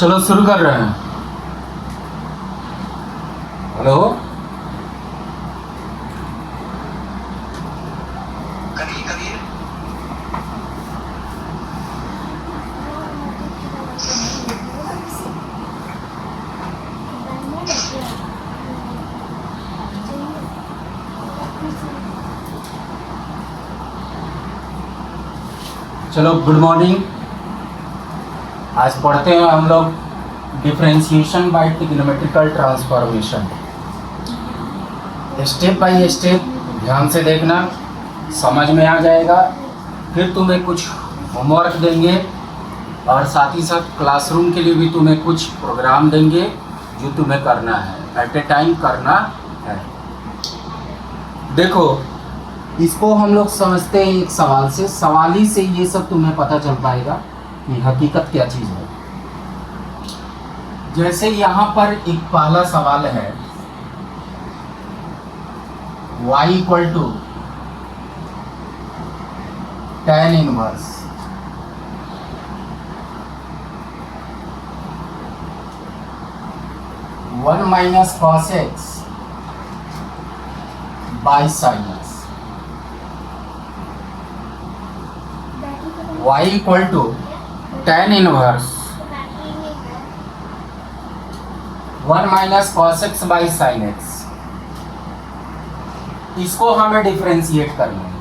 चलो शुरू कर रहे हैं। हेलो, करिए करिए। चलो गुड मॉर्निंग। आज पढ़ते हैं हम लोग differentiation by trigonometrical transformation. Step by step ध्यान से देखना, समझ में आ जाएगा। फिर तुम्हें कुछ होमवर्क देंगे और साथ ही साथ क्लासरूम के लिए भी तुम्हें कुछ प्रोग्राम देंगे जो तुम्हें करना है, एट ए टाइम करना है। देखो, इसको हम लोग समझते हैं एक सवाल से, सवाल ही से ये सब तुम्हें पता चल पाएगा कि हकीकत क्या चीज़ है। जैसे यहाँ पर एक पहला सवाल है, y equal to tan inverse one minus cos x by sine x. y equal to tan inverse one minus cos x by sine x. इसको हमें डिफरेंशिएट करना है।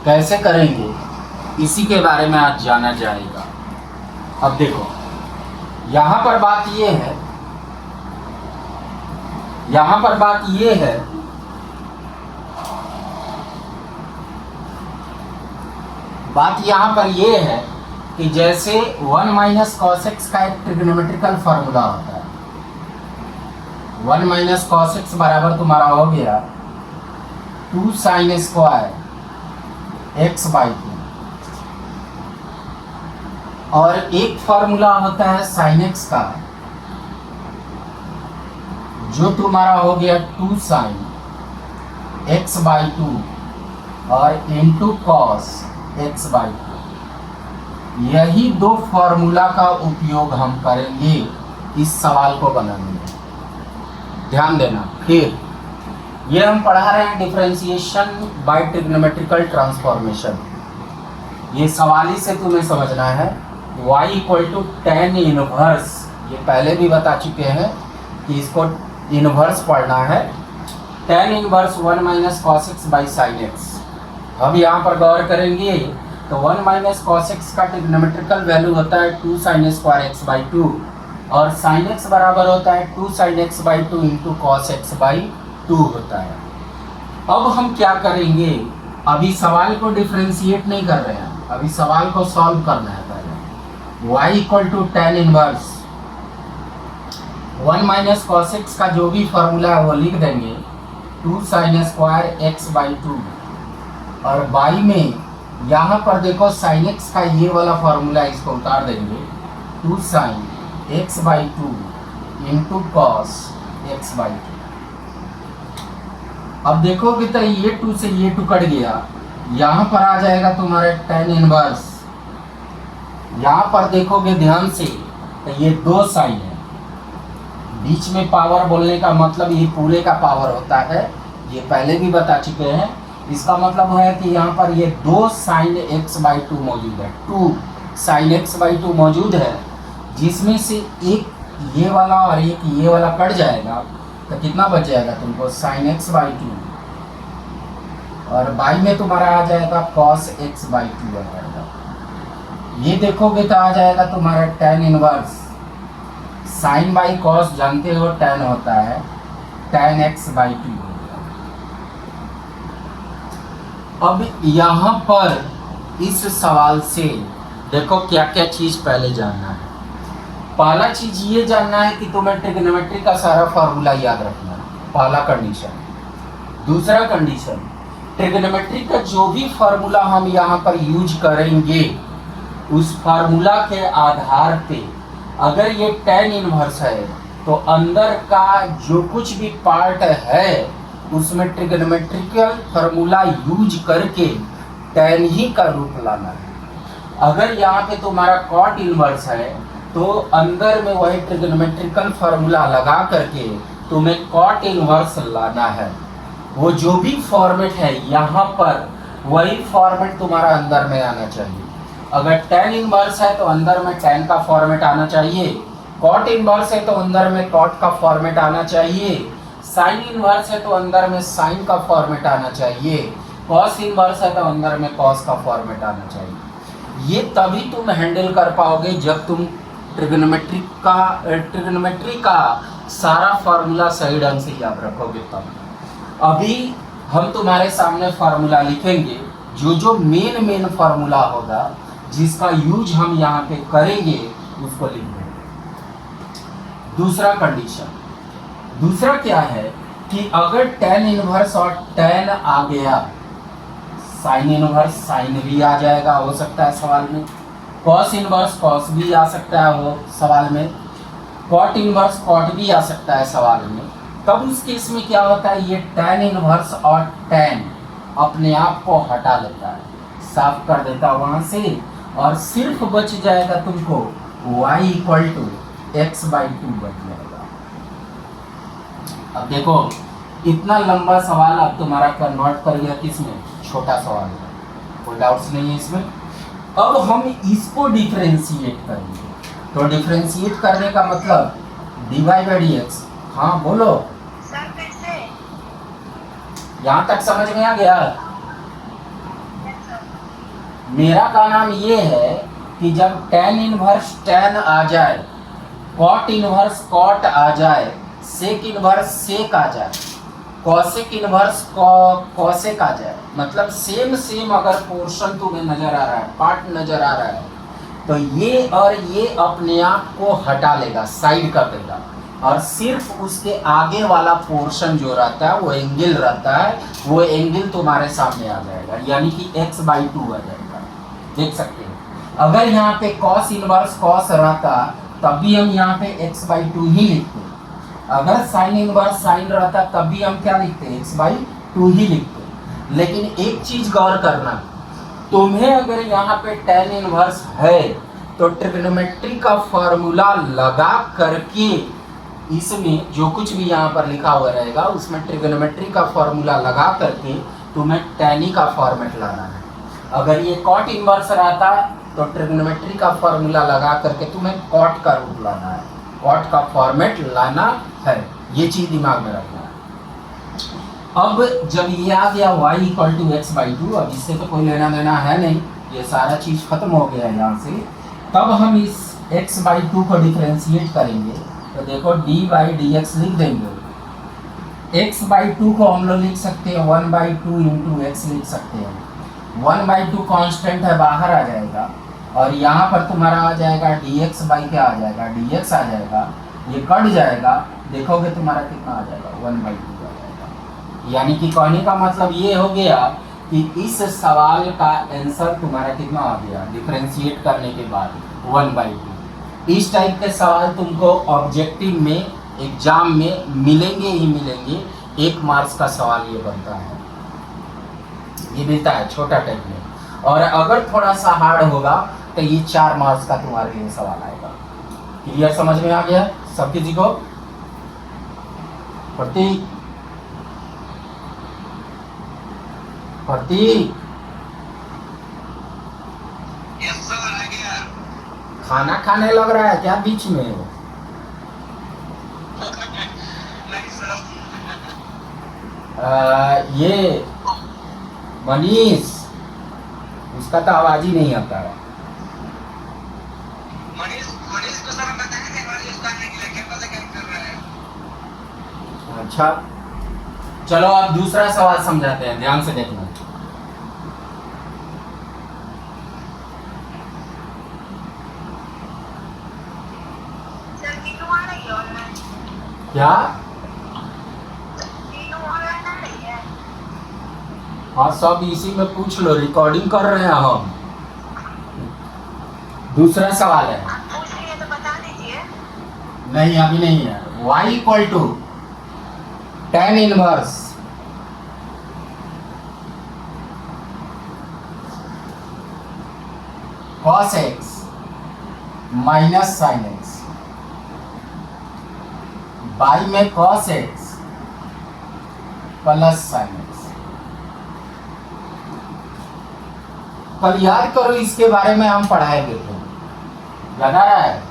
कैसे करेंगे इसी के बारे में आज जाना जाएगा। अब देखो, यहाँ पर बात ये है, यहाँ पर बात ये है बात यहाँ पर ये है कि जैसे वन माइनस कॉस एक्स का एक ट्रिग्नोमेट्रिकल फार्मूला होता है। वन माइनस कॉस एक्स बराबर तुम्हारा हो गया 2 साइन स्क्वायर एक्स बाई 2, और एक फार्मूला होता है साइन एक्स का जो तुम्हारा हो गया 2 साइन एक्स बाई 2 और इनटू कॉस एक्स बाई 2। यही दो फार्मूला का उपयोग हम करेंगे इस सवाल को बनाने में। ध्यान देना। फिर ये हम पढ़ा रहे हैं डिफरेंशिएशन बाय ट्रिग्नोमेट्रिकल ट्रांसफॉर्मेशन। ये सवाल ही से तुम्हें समझना है। y equal to tan inverse, ये पहले भी बता चुके हैं कि इसको इनवर्स पढ़ना है। tan inverse one minus cos x by sine x. अब यहाँ पर गौर करेंगे तो वन माइनस कॉस एक्स का ट्रिग्नोमेट्रिकल वैल्यू होता है 2 साइन स्क्वायर एक्स बाई 2, और साइन एक्स बराबर होता है 2 sign x by 2 into cos x by 2 होता है। अब हम क्या करेंगे, अभी सवाल को डिफरेंशिएट नहीं कर रहे हैं, अभी सवाल को सॉल्व करना है। पहले y equal to tan inverse one minus cos x का जो भी फार्मूला है वो लिख देंगे 2 साइन स्क्वायर एक्स बाई 2, और बाई में यहाँ पर देखो साइन एक्स का ये वाला फार्मूला, इसको उतार देंगे 2 sign x by 2 into cos x by 2। अब देखोगे तो ये 2 से ये 2 कट गया, यहाँ पर आ जाएगा तुम्हारा tan इनवर्स। यहाँ पर देखोगे ध्यान से तो ये 2 साइन है, बीच में पावर बोलने का मतलब ये पूरे का पावर होता है, ये पहले भी बता चुके हैं। इसका मतलब है कि यहाँ पर ये 2 साइन एक्स बाई 2 मौजूद है, 2 साइन एक्स बाई 2 मौजूद है, जिसमें से एक ये वाला और एक ये वाला कट जाएगा तो कितना बच जाएगा तुमको, साइन एक्स बाई 2, और बाई में तुम्हारा आ जाएगा कॉस एक्स बाई 2 आ जाएगा। ये देखोगे तो आ जाएगा तुम्हारा tan inverse sine by cos, जानते हो tan होता है, tan एक्स बाई 2। अब यहाँ पर इस सवाल से देखो क्या क्या चीज़ पहले जानना है। पहला चीज़ ये जानना है कि तुम्हें ट्रिग्नोमेट्री का सारा फार्मूला याद रखना है, पहला कंडीशन। दूसरा कंडीशन, ट्रिग्नोमेट्री का जो भी फार्मूला हम यहाँ पर यूज करेंगे उस फार्मूला के आधार पे अगर ये tan इनवर्स है तो अंदर का जो कुछ भी पार्ट है उसमें ट्रिग्नोमेट्रिकल फार्मूला यूज करके tan ही का रूप लाना है। अगर यहाँ पे तुम्हारा कॉट इनवर्स है तो अंदर में वही ट्रिग्नोमेट्रिकल फार्मूला लगा करके तुम्हें कॉट इनवर्स लाना है। वो जो भी फॉर्मेट है यहाँ पर वही फॉर्मेट तुम्हारा अंदर में आना चाहिए। अगर tan इनवर्स है तो अंदर में tan का फॉर्मेट आना चाहिए, कॉट इनवर्स है तो अंदर में कॉट का फॉर्मेट आना चाहिए, साइन इनवर्स है तो अंदर में साइन का फॉर्मेट आना चाहिए, कॉस इनवर्स है तो अंदर में कॉस का फॉर्मेट आना चाहिए। ये तभी तुम हैंडल कर पाओगे जब तुम ट्रिग्नोमेट्री का सारा फार्मूला सही ढंग से याद रखोगे तब। अभी हम तुम्हारे सामने फार्मूला लिखेंगे, जो मेन फार्मूला होगा जिसका यूज हम यहाँ पे करेंगे उसको लिख देंगे। दूसरा कंडीशन, दूसरा क्या है कि अगर tan इनवर्स और tan आ गया, साइन इनवर्स साइन भी आ जाएगा, हो सकता है सवाल में, कॉस इनवर्स कॉस भी आ सकता है वो सवाल में, कॉट इनवर्स कॉट भी आ सकता है सवाल में। तब उस केस में क्या होता है, ये tan इनवर्स और tan अपने आप को हटा लेता है, साफ कर देता है वहाँ से, और सिर्फ बच जाएगा तुमको y equal to x by 2 बच जाएगा। अब देखो इतना लंबा सवाल अब तुम्हारा कन्वर्ट कर गया किसमें, छोटा सवाल है, कोई डाउट्स नहीं है इसमें। अब हम इसको डिफरेंशिएट करेंगे, तो डिफरेंशिएट करने का मतलब dy बाई dx। हाँ बोलो सर कैसे? यहाँ तक समझ में आ गया? मेरा का नाम ये है कि जब tan इनवर्स tan आ जाए, कॉट इनवर्स कॉट आ जाए, सेक इनवर्स सेक आ जाए, कॉसेक इनवर्स कॉसेक आ जाए, मतलब सेम अगर पोर्शन तुम्हें नजर आ रहा है, पार्ट नजर आ रहा है, तो ये और ये अपने आप को हटा लेगा, साइड कर देगा, और सिर्फ उसके आगे वाला पोर्शन जो रहता है वो एंगल रहता है, वो एंगल तुम्हारे सामने आ जाएगा, यानी कि x बाई 2 आ जाएगा। देख सकते हैं अगर यहाँ पे cos इनवर्स cos रहता तब भी हम यहाँ पे x बाई 2 ही लिखते, अगर साइन इनवर्स साइन रहता तब भी हम क्या लिखते, x बाई 2 ही लिखते। लेकिन एक चीज गौर करना, तुम्हें अगर यहाँ पे tan इनवर्स है तो ट्रिग्नोमेट्री का फॉर्मूला लगा करके इसमें जो कुछ भी यहाँ पर लिखा हुआ रहेगा उसमें ट्रिग्नोमेट्री का फॉर्मूला लगा करके तुम्हें टैनी का फॉर्मेट लाना है। अगर ये कॉट इनवर्स रहता तो ट्रिग्नोमेट्री का फॉर्मूला लगा करके तुम्हें कॉट का रूप लाना है, कॉट का फॉर्मेट लाना है, ये चीज दिमाग में रखना है। अब जब ये आ गया y equal to x by 2, अब इससे तो कोई लेना देना है नहीं, ये सारा चीज खत्म हो गया है यहाँ से। तब हम इस x बाई 2 को डिफरेंशिएट करेंगे, तो देखो dy बाई डी एक्स लिख देंगे। x बाई 2 को हम लोग लिख सकते हैं 1 बाई 2 इंटू एक्स लिख सकते हैं। 1 बाई 2 कॉन्स्टेंट है, बाहर आ जाएगा, और यहाँ पर तुम्हारा आ जाएगा dx बाई क्या आ जाएगा, dx आ जाएगा, ये कट जाएगा, देखोगे तुम्हारा कितना आ जाएगा 1 बाई 2 आ जाएगा। यानी कि कहने का मतलब ये हो गया कि इस सवाल का आंसर तुम्हारा कितना आ गया डिफरेंशिएट करने के बाद 1 बाई 2। इस टाइप के सवाल तुमको ऑब्जेक्टिव में एग्जाम में मिलेंगे ही मिलेंगे, 1 मार्क्स का सवाल ये बनता है, ये मिलता है छोटा टाइप में। और अगर थोड़ा सा हार्ड होगा तो ये 4 मार्क्स का तुम्हारे लिए सवाल आएगा। क्लियर, समझ में आ गया सब किसी को? प्रतीक प्रतीक खाना खाने लग रहा है क्या बीच में? ये मनीष, उसका तो आवाज ही नहीं आता है। मनीष को सर बताया था मनीष का नहीं पता क्या कर रहा है। अच्छा चलो अब दूसरा सवाल समझाते हैं, ध्यान से देखना। सर मीनू आ रही है ऑनलाइन? क्या? मीनू ऑनलाइन आ रही है? हाँ सब इसी में पूछ लो, रिकॉर्डिंग कर रहे हैं हम। दूसरा सवाल है, आप पूछ रही है तो बता दीजिए। नहीं अभी नहीं है। y equal to tan inverse cos x minus sine x, by में cos x plus sine x. कल याद करो इसके बारे में हम पढ़ाए हुए थे, याद आ रहा है?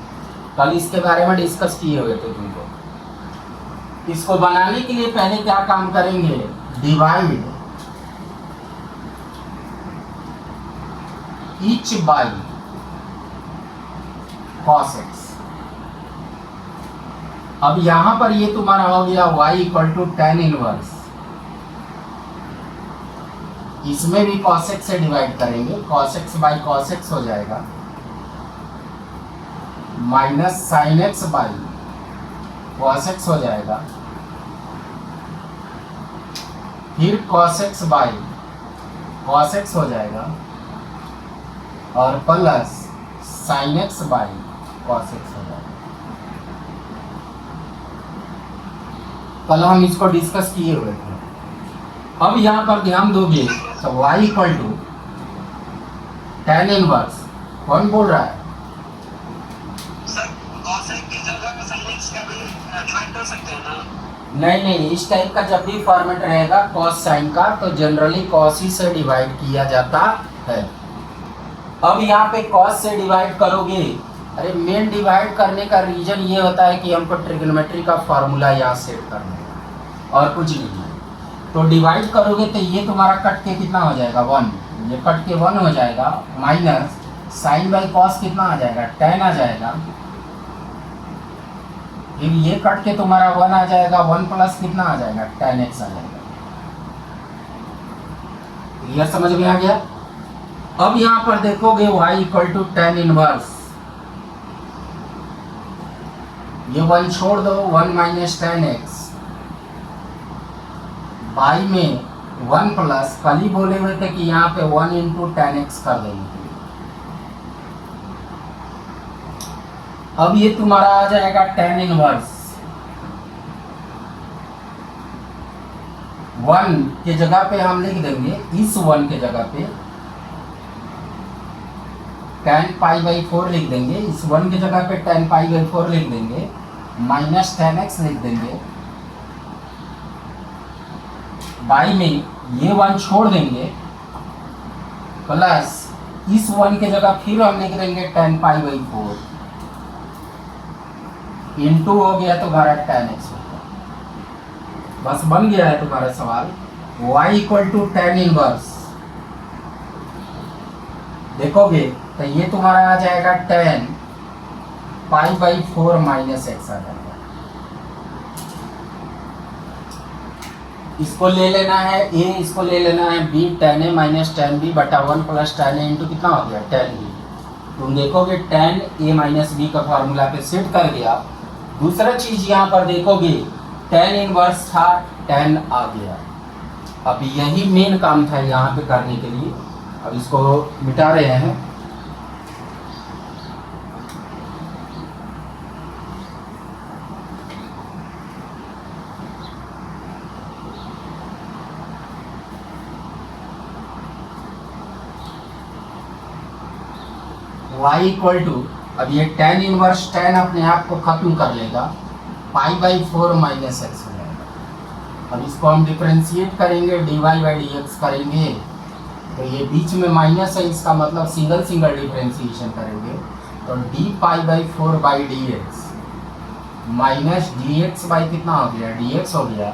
कल इसके बारे में डिस्कस किए हुए थे तुमको। इसको बनाने के लिए पहले क्या काम करेंगे, divide each by cos x. अब यहां पर ये तुम्हारा हो गया y equal to tan inverse, इसमें भी cos x से डिवाइड करेंगे, cos x by cos x हो जाएगा, minus sine x by cos x हो जाएगा, फिर cos x by cos x हो जाएगा, और plus sine x by cos x हो जाएगा। कल हम इसको डिस्कस किए हुए थे। अब यहाँ पर ध्यान दोगे तो y equal to tan inverse, कौन बोल रहा है? सर cos x की जगह पे sin x का भी डिवाइड कर सकते हैं ना? नहीं, इस टाइप का जब भी फॉर्मेट रहेगा cos साइन का तो जनरली cos ही से डिवाइड किया जाता है। अब यहाँ पे cos से डिवाइड करोगे, अरे मेन डिवाइड करने का रीजन ये होता है कि हमको ट्रिग्नोमेट्री का फार्मूला यहाँ सेट करना है और कुछ नहीं है। तो डिवाइड करोगे तो ये तुम्हारा कट के कितना हो जाएगा, 1, ये कट के 1 हो जाएगा, माइनस साइन बाई कॉस कितना आ जाएगा, 10 आ जाएगा, फिर ये कट के तुम्हारा 1 आ जाएगा, 1 प्लस कितना आ जाएगा, 10x आ जाएगा। क्लियर, समझ में आ गया? अब यहाँ पर देखोगे y equal to tan inverse, ये 1 छोड़ दो, 1 माइनस 10x बाई में 1 प्लस, कल ही बोले हुए थे कि यहाँ पे 1 इंटू 10x कर देंगे। अब ये तुम्हारा आ जाएगा टेन इनवर्स, 1 के जगह पे हम लिख देंगे, इस 1 के जगह पे tan पाई बाई 4 लिख देंगे, इस 1 की जगह पे tan पाई बाई 4 लिख देंगे, माइनस 10x लिख देंगे, बाई में ये 1 छोड़ देंगे, प्लस इस 1 की जगह फिर हम लिख देंगे tan पाई बाई 4, इंटू हो गया तुम्हारा tan x। बस बन गया है तुम्हारा सवाल, y equal to tan inverse. देखोगे तो ये तुम्हारा आ जाएगा 10 पाई बाई 4 माइनस एक्स आ जाएगा। इसको ले लेना है a, इसको ले लेना है b, tan a minus tan b बटा 1 प्लस tan a इंटू कितना हो गया, tan b। तुम देखोगे tan a माइनस b का फॉर्मूला पे सेट कर गया। दूसरा चीज यहाँ पर देखोगे tan इनवर्स था, tan आ गया। अब यही मेन काम था यहाँ पे करने के लिए। अब इसको मिटा रहे हैं। y इक्वल टू, अब ये tan इनवर्स tan अपने आप को खत्म कर लेगा, पाई बाई 4 माइनस एक्स हो जाएगा। अब इसको हम डिफरेंशिएट करेंगे, dy बाई डी एक्स करेंगे तो ये बीच में माइनस है, इसका मतलब सिंगल सिंगल डिफरेंशिएशन करेंगे तो D pi by 4 by d x minus D x by कितना हो गया, डी एक्स हो गया।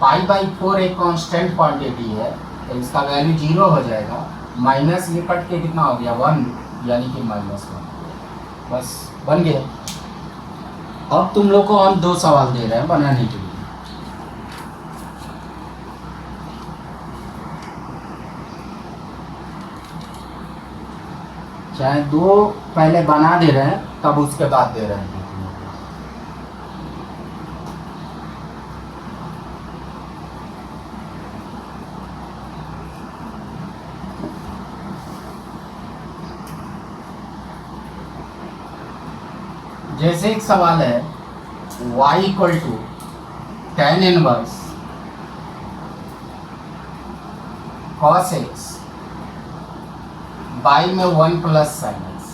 पाई बाई 4 एक कांस्टेंट क्वांटिटी है तो इसका वैल्यू 0 हो जाएगा, माइनस ये कट के कितना हो गया 1, यानी कि -1। बस बन गया। अब तुम लोग को हम 2 सवाल दे रहे हैं बनाने के लिए। चाहे 2 पहले बना दे रहे हैं तब उसके बाद दे रहे हैं। जैसे एक सवाल है y equal to tan inverse cos x by में 1 प्लस साइन x।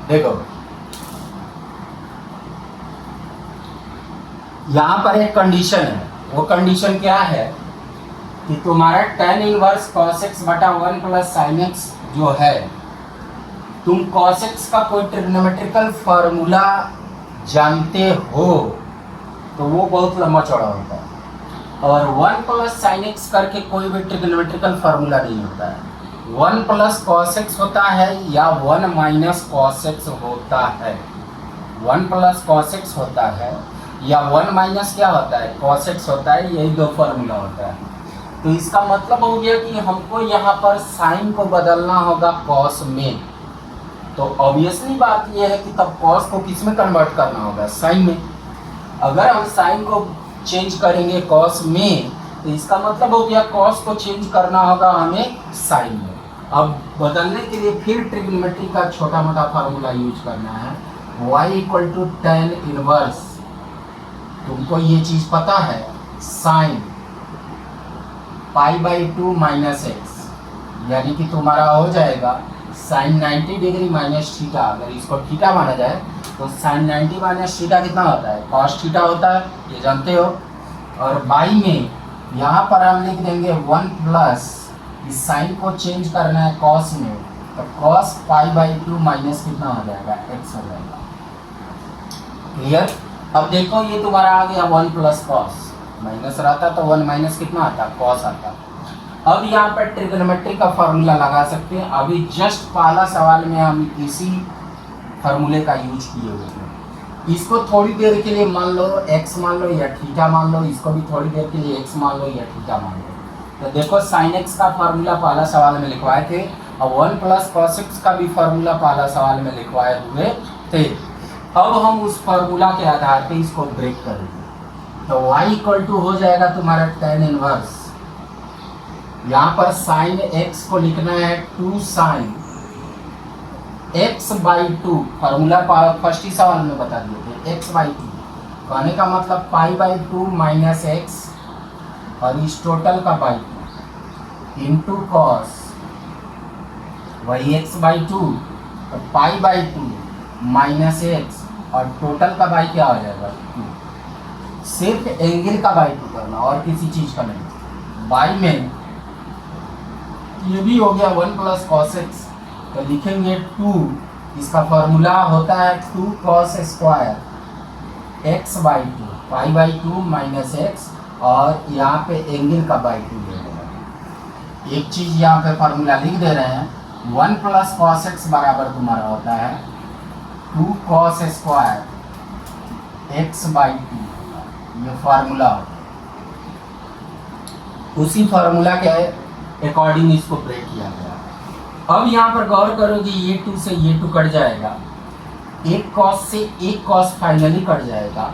देखो यहां पर एक कंडीशन है, वो कंडीशन क्या है कि तुम्हारा tan इनवर्स cos x बटा 1 प्लस sin x जो है, तुम cos x का कोई ट्रिग्नोमेट्रिकल फार्मूला जानते हो तो वो बहुत लंबा चौड़ा होता है, और 1 प्लस साइन एक्स करके कोई भी ट्रिग्नोमेट्रिकल फार्मूला नहीं होता है। 1 प्लस कॉस एक्स होता है या 1 माइनस कॉस एक्स होता है। 1 प्लस कॉस एक्स होता है या 1 माइनस क्या होता है, कॉस एक्स होता है। यही दो फार्मूला होता है। तो इसका मतलब हो गया कि हमको यहाँ पर साइन को बदलना होगा कॉस में। तो ऑब्वियसली बात यह है कि तब कॉस को किस में कन्वर्ट करना होगा, साइन में। अगर हम साइन को चेंज करेंगे कॉस में तो इसका मतलब हो गया कॉस को चेंज करना होगा हमें साइन में। अब बदलने के लिए फिर ट्रिग्नोमेट्री का छोटा मोटा फार्मूला यूज करना है, y equal to tan inverse, तुमको ये चीज पता है, sine pi by 2 minus x, यानी कि तुम्हारा हो जाएगा साइन 90 डिग्री माइनस थीटा। अगर इसको थीटा माना जाए तो साइन 90 माइनस थीटा कितना होता है, कॉस थीटा होता है, ये जानते हो। और बाई में यहाँ पर हम लिख देंगे 1 प्लस, इस साइन को चेंज करना है कॉस में, तो कॉस पाई बाई 2 माइनस कितना हो जाएगा, एक्स हो जाएगा। क्लियर। अब देखो ये तुम्हारा आ गया 1 प्लस कॉस, माइनस रहता तो 1 माइनस कितना आता, कॉस आता। अब यहाँ पर ट्रिग्नोमेट्री का फार्मूला लगा सकते हैं। अभी जस्ट पहला सवाल में हम इसी फार्मूले का यूज किए हुए हैं। इसको थोड़ी देर के लिए मान लो x मान लो या थीटा मान लो, इसको भी थोड़ी देर के लिए x मान लो या थीटा मान लो। तो देखो साइन x का फार्मूला पहला सवाल में लिखवाए थे, और 1 प्लस कॉस x का भी फार्मूला पहला सवाल में लिखवाए हुए थे। अब हम उस फार्मूला के आधार पे इसको ब्रेक करेंगे। तो y इक्वल टू हो जाएगा तुम्हारा tan इनवर्स, यहाँ पर साइन x को लिखना है 2 sine x by 2, formula first ही सवाल में बता दिए थे, x बाई 2 कहने का मतलब पाई बाई 2 माइनस एक्स, और इस टोटल का बाई 2 इंटू कॉस वही x बाई 2, तो पाई बाई 2 माइनस एक्स, और टोटल का बाई क्या हो जाएगा 2। सिर्फ एंगल का बाई 2 करना और किसी चीज का नहीं। बाई में ये भी हो गया 1 प्लस कॉस एक्स, तो लिखेंगे 2, इसका फॉर्मूला होता है 2 cos square x by 2, pi by 2 minus x, और यहाँ पे एंगल का बाई 2 ले लेंगे। एक चीज़ यहाँ पे फार्मूला लिख दे रहे हैं, 1 प्लस कॉस एक्स बराबर तुम्हारा होता है 2 कॉस स्क्वायर एक्स बाई 2, ये फार्मूला होता है। उसी फार्मूला के अकॉर्डिंग इसको ब्रेक किया गया। अब यहाँ पर गौर करोगे, ये 2 से ये 2 कट जाएगा, एक कॉस से एक कॉस फाइनली कट जाएगा,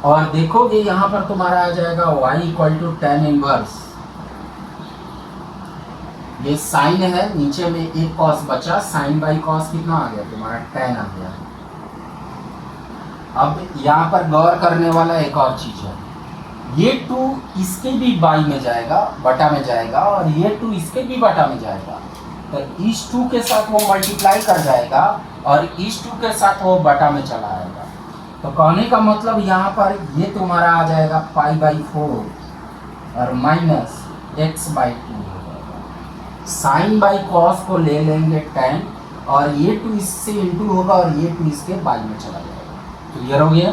और देखोगे यहाँ पर तुम्हारा आ जाएगा y equal to tan inverse. ये साइन है, नीचे में एक कॉस बचा, साइन बाई कॉस कितना आ गया तुम्हारा, tan आ गया। अब यहाँ पर गौर करने वाला एक और चीज है, ये 2 इसके भी बाई में जाएगा, बटा में जाएगा, और ये 2 इसके भी बटा में जाएगा, तो इस 2 के साथ वो मल्टीप्लाई कर जाएगा और इस 2 के साथ वो बटा में चला आएगा। तो कहने का मतलब यहाँ पर ये तुम्हारा आ जाएगा पाई बाई 4 और माइनस एक्स बाई 2 हो जाएगा। साइन बाई कॉस को ले लेंगे tan, और ये 2 इससे इंटू होगा और ये 2 इसके बाई में चला जाएगा। क्लियर हो गया।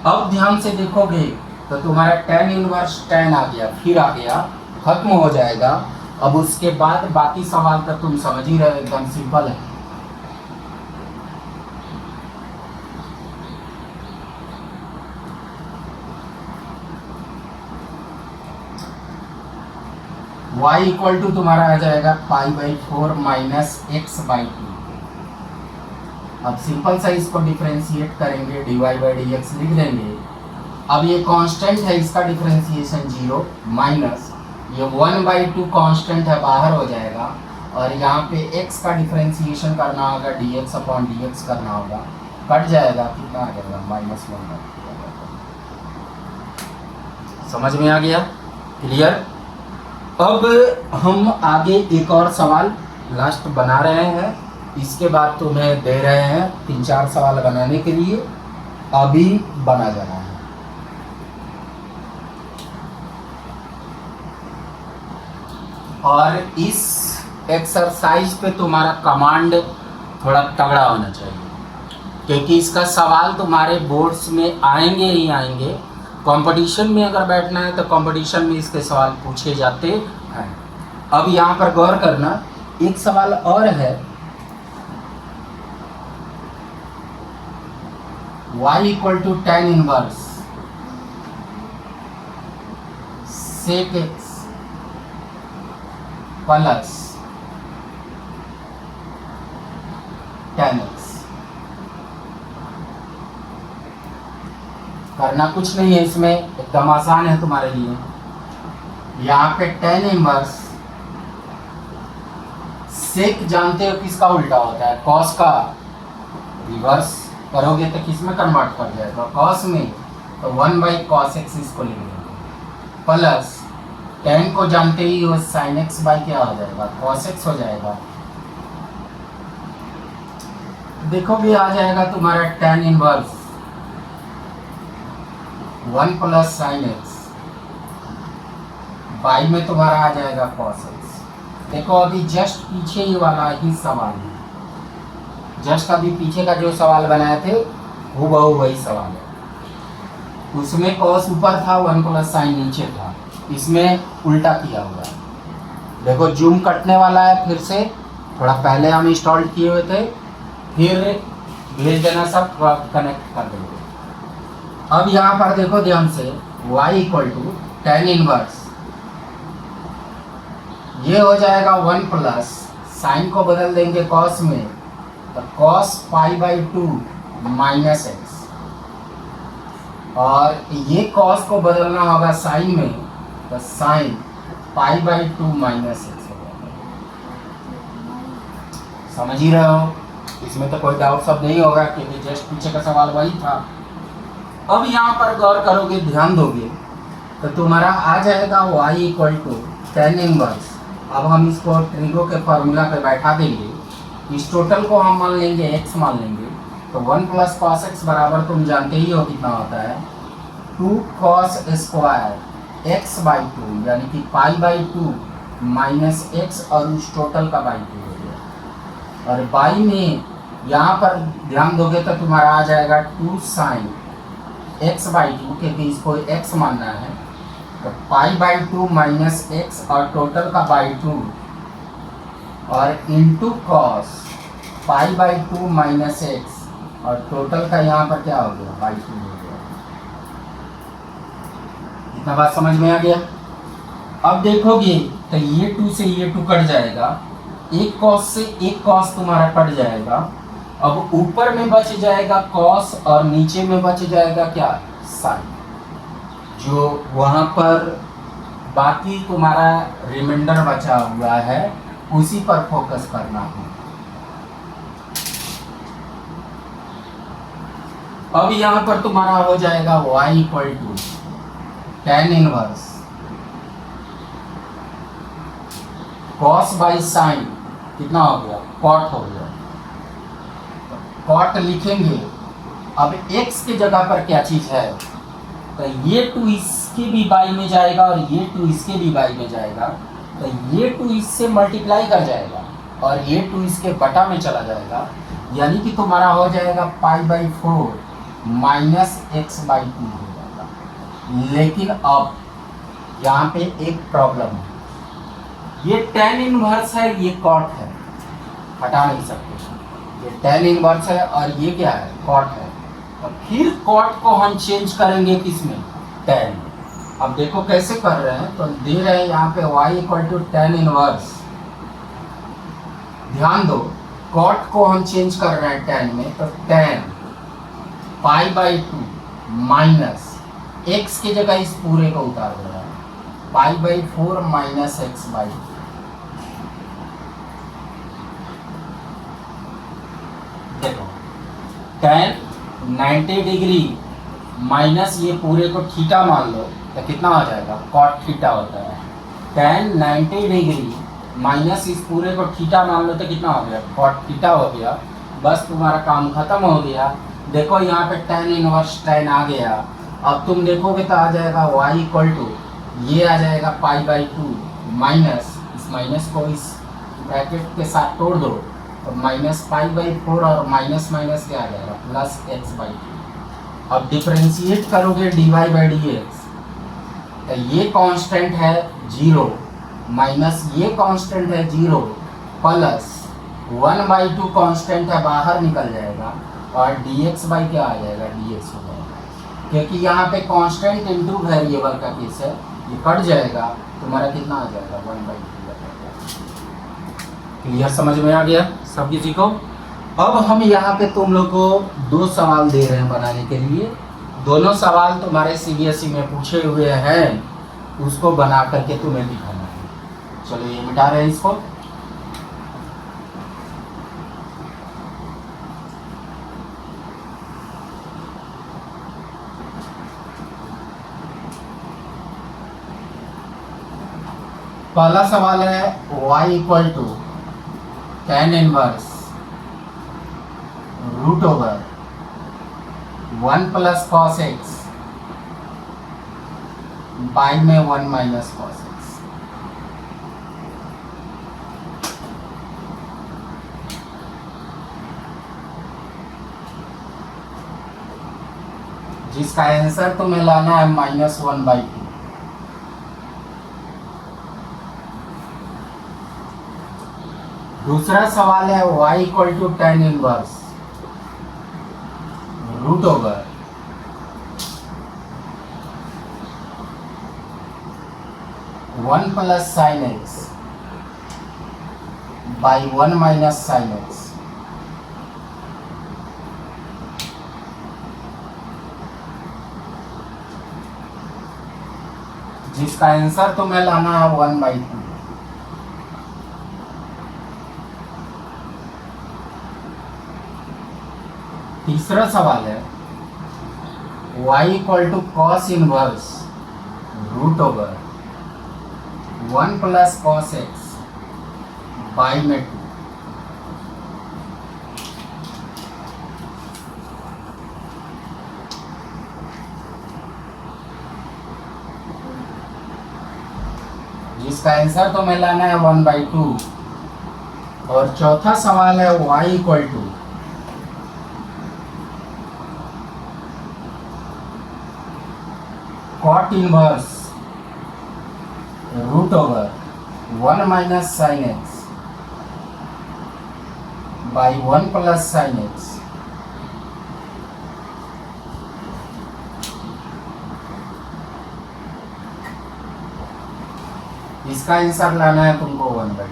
अब ध्यान से देखोगे तो तुम्हारा tan इनवर्स tan आ गया, फिर आ गया, खत्म हो जाएगा। अब उसके बाद बाकी सवाल तक तुम समझ ही रहे, एकदम सिंपल है। y इक्वल टू तुम्हारा आ जाएगा pi by 4 minus x by 2। अब सिंपल सा इसको डिफरेंशिएट करेंगे, dy बाई dx लिख देंगे। अब ये कांस्टेंट है, इसका डिफरेंशिएशन 0 माइनस ये 1 बाई 2 कांस्टेंट है, बाहर हो जाएगा, और यहाँ पे x का डिफरेंशिएशन करना होगा, dx अपॉन dx करना होगा, कट जाएगा, कितना आ जाएगा -1। समझ में आ गया, क्लियर। अब हम आगे एक और सवाल लास्ट बना रहे हैं, इसके बाद तुम्हें दे रहे हैं 3-4 सवाल बनाने के लिए, अभी बना जाना है। और इस एक्सरसाइज पे तुम्हारा कमांड थोड़ा तगड़ा होना चाहिए, क्योंकि इसका सवाल तुम्हारे बोर्ड्स में आएंगे ही आएंगे। कंपटीशन में अगर बैठना है तो कंपटीशन में इसके सवाल पूछे जाते हैं। अब यहाँ पर गौर करना, एक सवाल और है, y = tan inverse sec x plus tan x। करना कुछ नहीं है, इसमें एकदम आसान है तुम्हारे लिए। यहाँ पे tan इनवर्स सेक जानते हो किसका उल्टा होता है, कॉस का रिवर्स करोगे तो किस में कन्वर्ट कर जाएगा, कॉस में, तो 1/cos x इसको लिख देंगे, प्लस tan को जानते ही हो sin x बाई क्या हो जाएगा, cos x हो जाएगा। देखोगे आ जाएगा तुम्हारा tan inverse 1 + sin x by में तुम्हारा आ जाएगा cos x। देखो अभी जस्ट पीछे ही वाला ही सवाल है, जस्ट अभी पीछे का जो सवाल बनाए थे हूबहू वही सवाल है। उसमें cos ऊपर था, 1 + sin नीचे था, इसमें उल्टा किया हुआ है। देखो जूम कटने वाला है, फिर से थोड़ा पहले हम इंस्टॉल किए हुए थे, फिर भेज देना, सब कनेक्ट कर देंगे। अब यहाँ पर देखो ध्यान से, y = tan इनवर्स, ये हो जाएगा 1 + साइन को बदल देंगे cos में, तो cos π/2 - x, और ये cos को बदलना होगा साइन में, तो साइन π/2 - x होगा। समझ ही रहे हो, इसमें तो कोई डाउट सब नहीं होगा, क्योंकि जस्ट पीछे का सवाल वही था। अब यहाँ पर गौर करोगे, ध्यान दोगे, तो तुम्हारा आ जाएगा y = tan इनवर्स। अब हम इसको ट्रिगो के फॉर्मूला पे बैठा देंगे, इस टोटल को हम मान लेंगे x मान लेंगे, तो 1 + cos x बराबर तुम जानते ही हो कितना होता है, 2 cos स्क्वायर x/2, यानी कि π/2 - x, और उस टोटल का /2 हो गया। और बाई में यहाँ पर ध्यान दोगे तो तुम्हारा आ जाएगा 2 sin x/2, क्योंकि इसको x मानना है, तो π/2 - x और टोटल का /2, और इंटू cos π/2 - x, और टोटल का यहाँ पर क्या हो गया, /2 हो गया। इतना बात समझ में आ गया। अब देखोगे तो ये 2 से ये 2 कट जाएगा, एक cos से एक cos तुम्हारा कट जाएगा। अब ऊपर में बच जाएगा cos, और नीचे में बच जाएगा क्या, sin। जो वहाँ पर बाकी तुम्हारा रिमाइंडर बचा हुआ है उसी पर फोकस करना है। अब यहाँ पर तुम्हारा हो जाएगा y = tan इनवर्स cos/sin, कितना हो गया, cot हो गया। cot लिखेंगे, अब x की जगह पर क्या चीज है, तो ये 2 इसके भी बाई में जाएगा, और ये 2 इसके भी बाई में जाएगा, तो ये 2 इससे मल्टीप्लाई कर जाएगा, और ये 2 इसके बटा में चला जाएगा, यानी कि तुम्हारा हो जाएगा π/4 - x/2 हो जाएगा। लेकिन अब यहाँ पे एक प्रॉब्लम है, ये tan इनवर्स है, ये cot है, हटा नहीं सकते, ये tan इनवर्स है और ये क्या है, cot है। और फिर cot को हम चेंज करेंगे किसमें, tan। अब देखो कैसे कर रहे हैं, तो दे रहे हैं यहाँ पे y = tan इनवर्स, ध्यान दो, cot को हम चेंज कर रहे हैं tan में, तो tan π/2 माइनस x की जगह इस पूरे को उतार दे रहा है, π/4 - x/2। देखो tan 90 डिग्री माइनस ये पूरे को थीटा मान लो, तो कितना हो जाएगा, cot थीटा होता है। tan 90 डिग्री माइनस इस पूरे को थीटा मान लो तो कितना हो गया, कॉट थीटा हो गया। बस तुम्हारा काम खत्म हो गया। देखो यहाँ पे tan इनवर्स tan आ गया। अब तुम देखोगे तो आ जाएगा y इक्वल टू, ये आ जाएगा पाई बाई टू माइनस, इस माइनस को इस ब्रैकेट के साथ तोड़ दो तो माइनस पाई बाई फोर, और माइनस माइनस क्या आ जाएगा प्लस एक्स बाई टू। अब डिफ्रेंशिएट करोगे d y by d x, तो ये कांस्टेंट है जीरो माइनस ये कांस्टेंट है जीरो प्लस 1/2 कांस्टेंट है बाहर निकल जाएगा, और dx बाई क्या आ जाएगा dx हो जाएगा। क्योंकि यहाँ पे कांस्टेंट इनटू वेरिएबल का केस है, ये कट जाएगा, तुम्हारा कितना आ जाएगा 1/2 आ जाएगा। क्लियर, समझ में आ गया सब किसी को। अब हम यहाँ पे तुम लोग को दो सवाल दे रहे हैं बनाने के लिए। दोनों सवाल तुम्हारे CBSE में पूछे हुए हैं, उसको बना करके तुम्हें दिखाना है। चलो ये मिटा रहे हैं इसको। पहला सवाल है y equal to tan inverse root over 1 plus cos x by में 1 माइनस कॉस एक्स। जिसका आंसर तुम्हें लाना है -1/2। दूसरा सवाल है y equal to tan inverse root over 1 plus sine x by 1 minus sine x. जिसका आंसर तुम्हें लाना है 1/2। तीसरा सवाल है y equal to cos inverse root over 1 plus cos x by में 2। जिसका आंसर तो मैं लाना है 1/2। और चौथा सवाल है y equal to cot inverse root over 1 minus sine x by 1 plus sine x. इसका आंसर लाना है तुमको 1/2।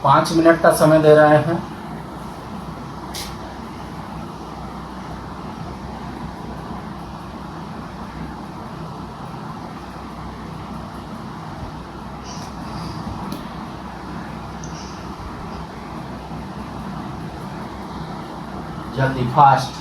पाँच मिनट का समय दे रहे हैं। जल्दी फास्ट।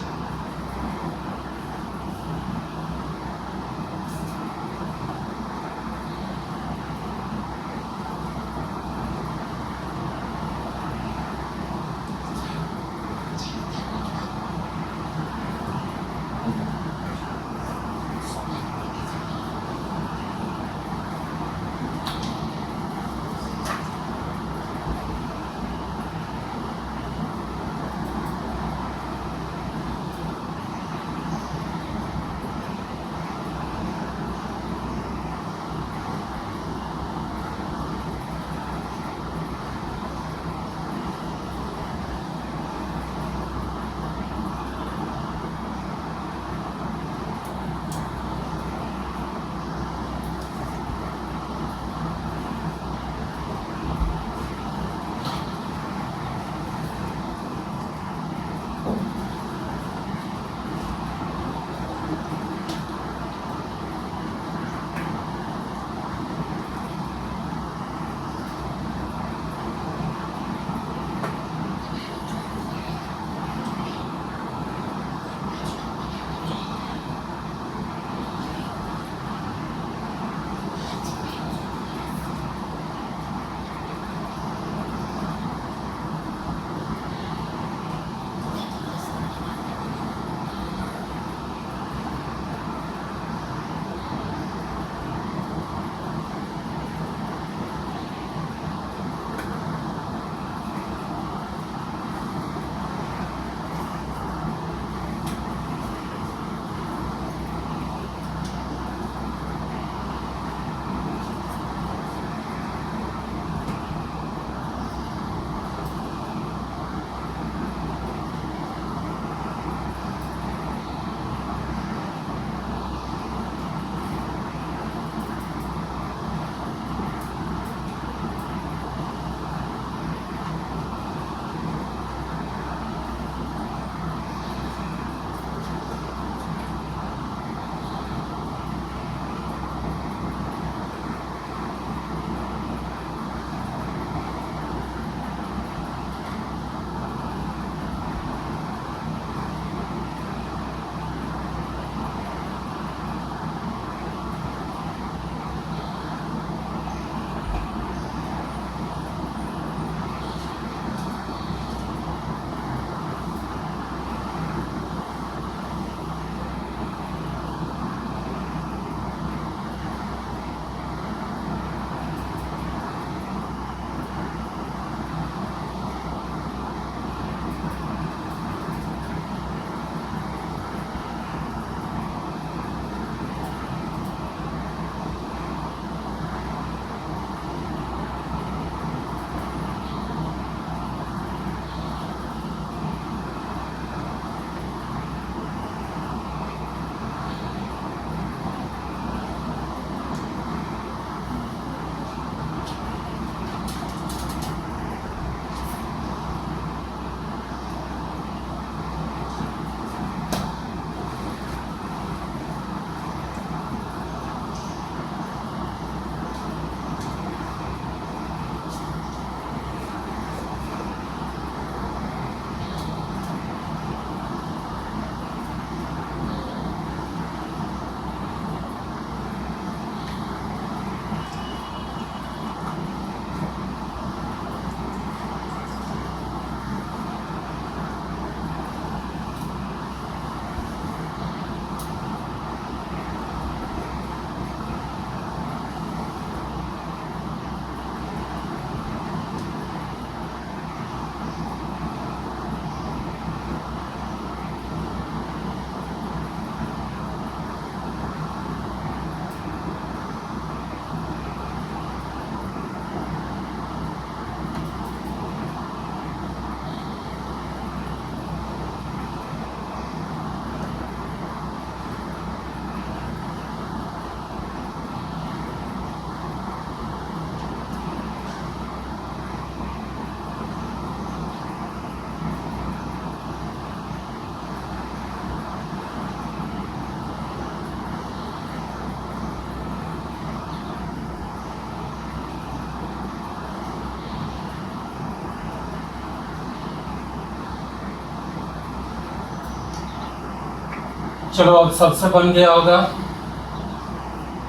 चलो अब सबसे बन गया होगा।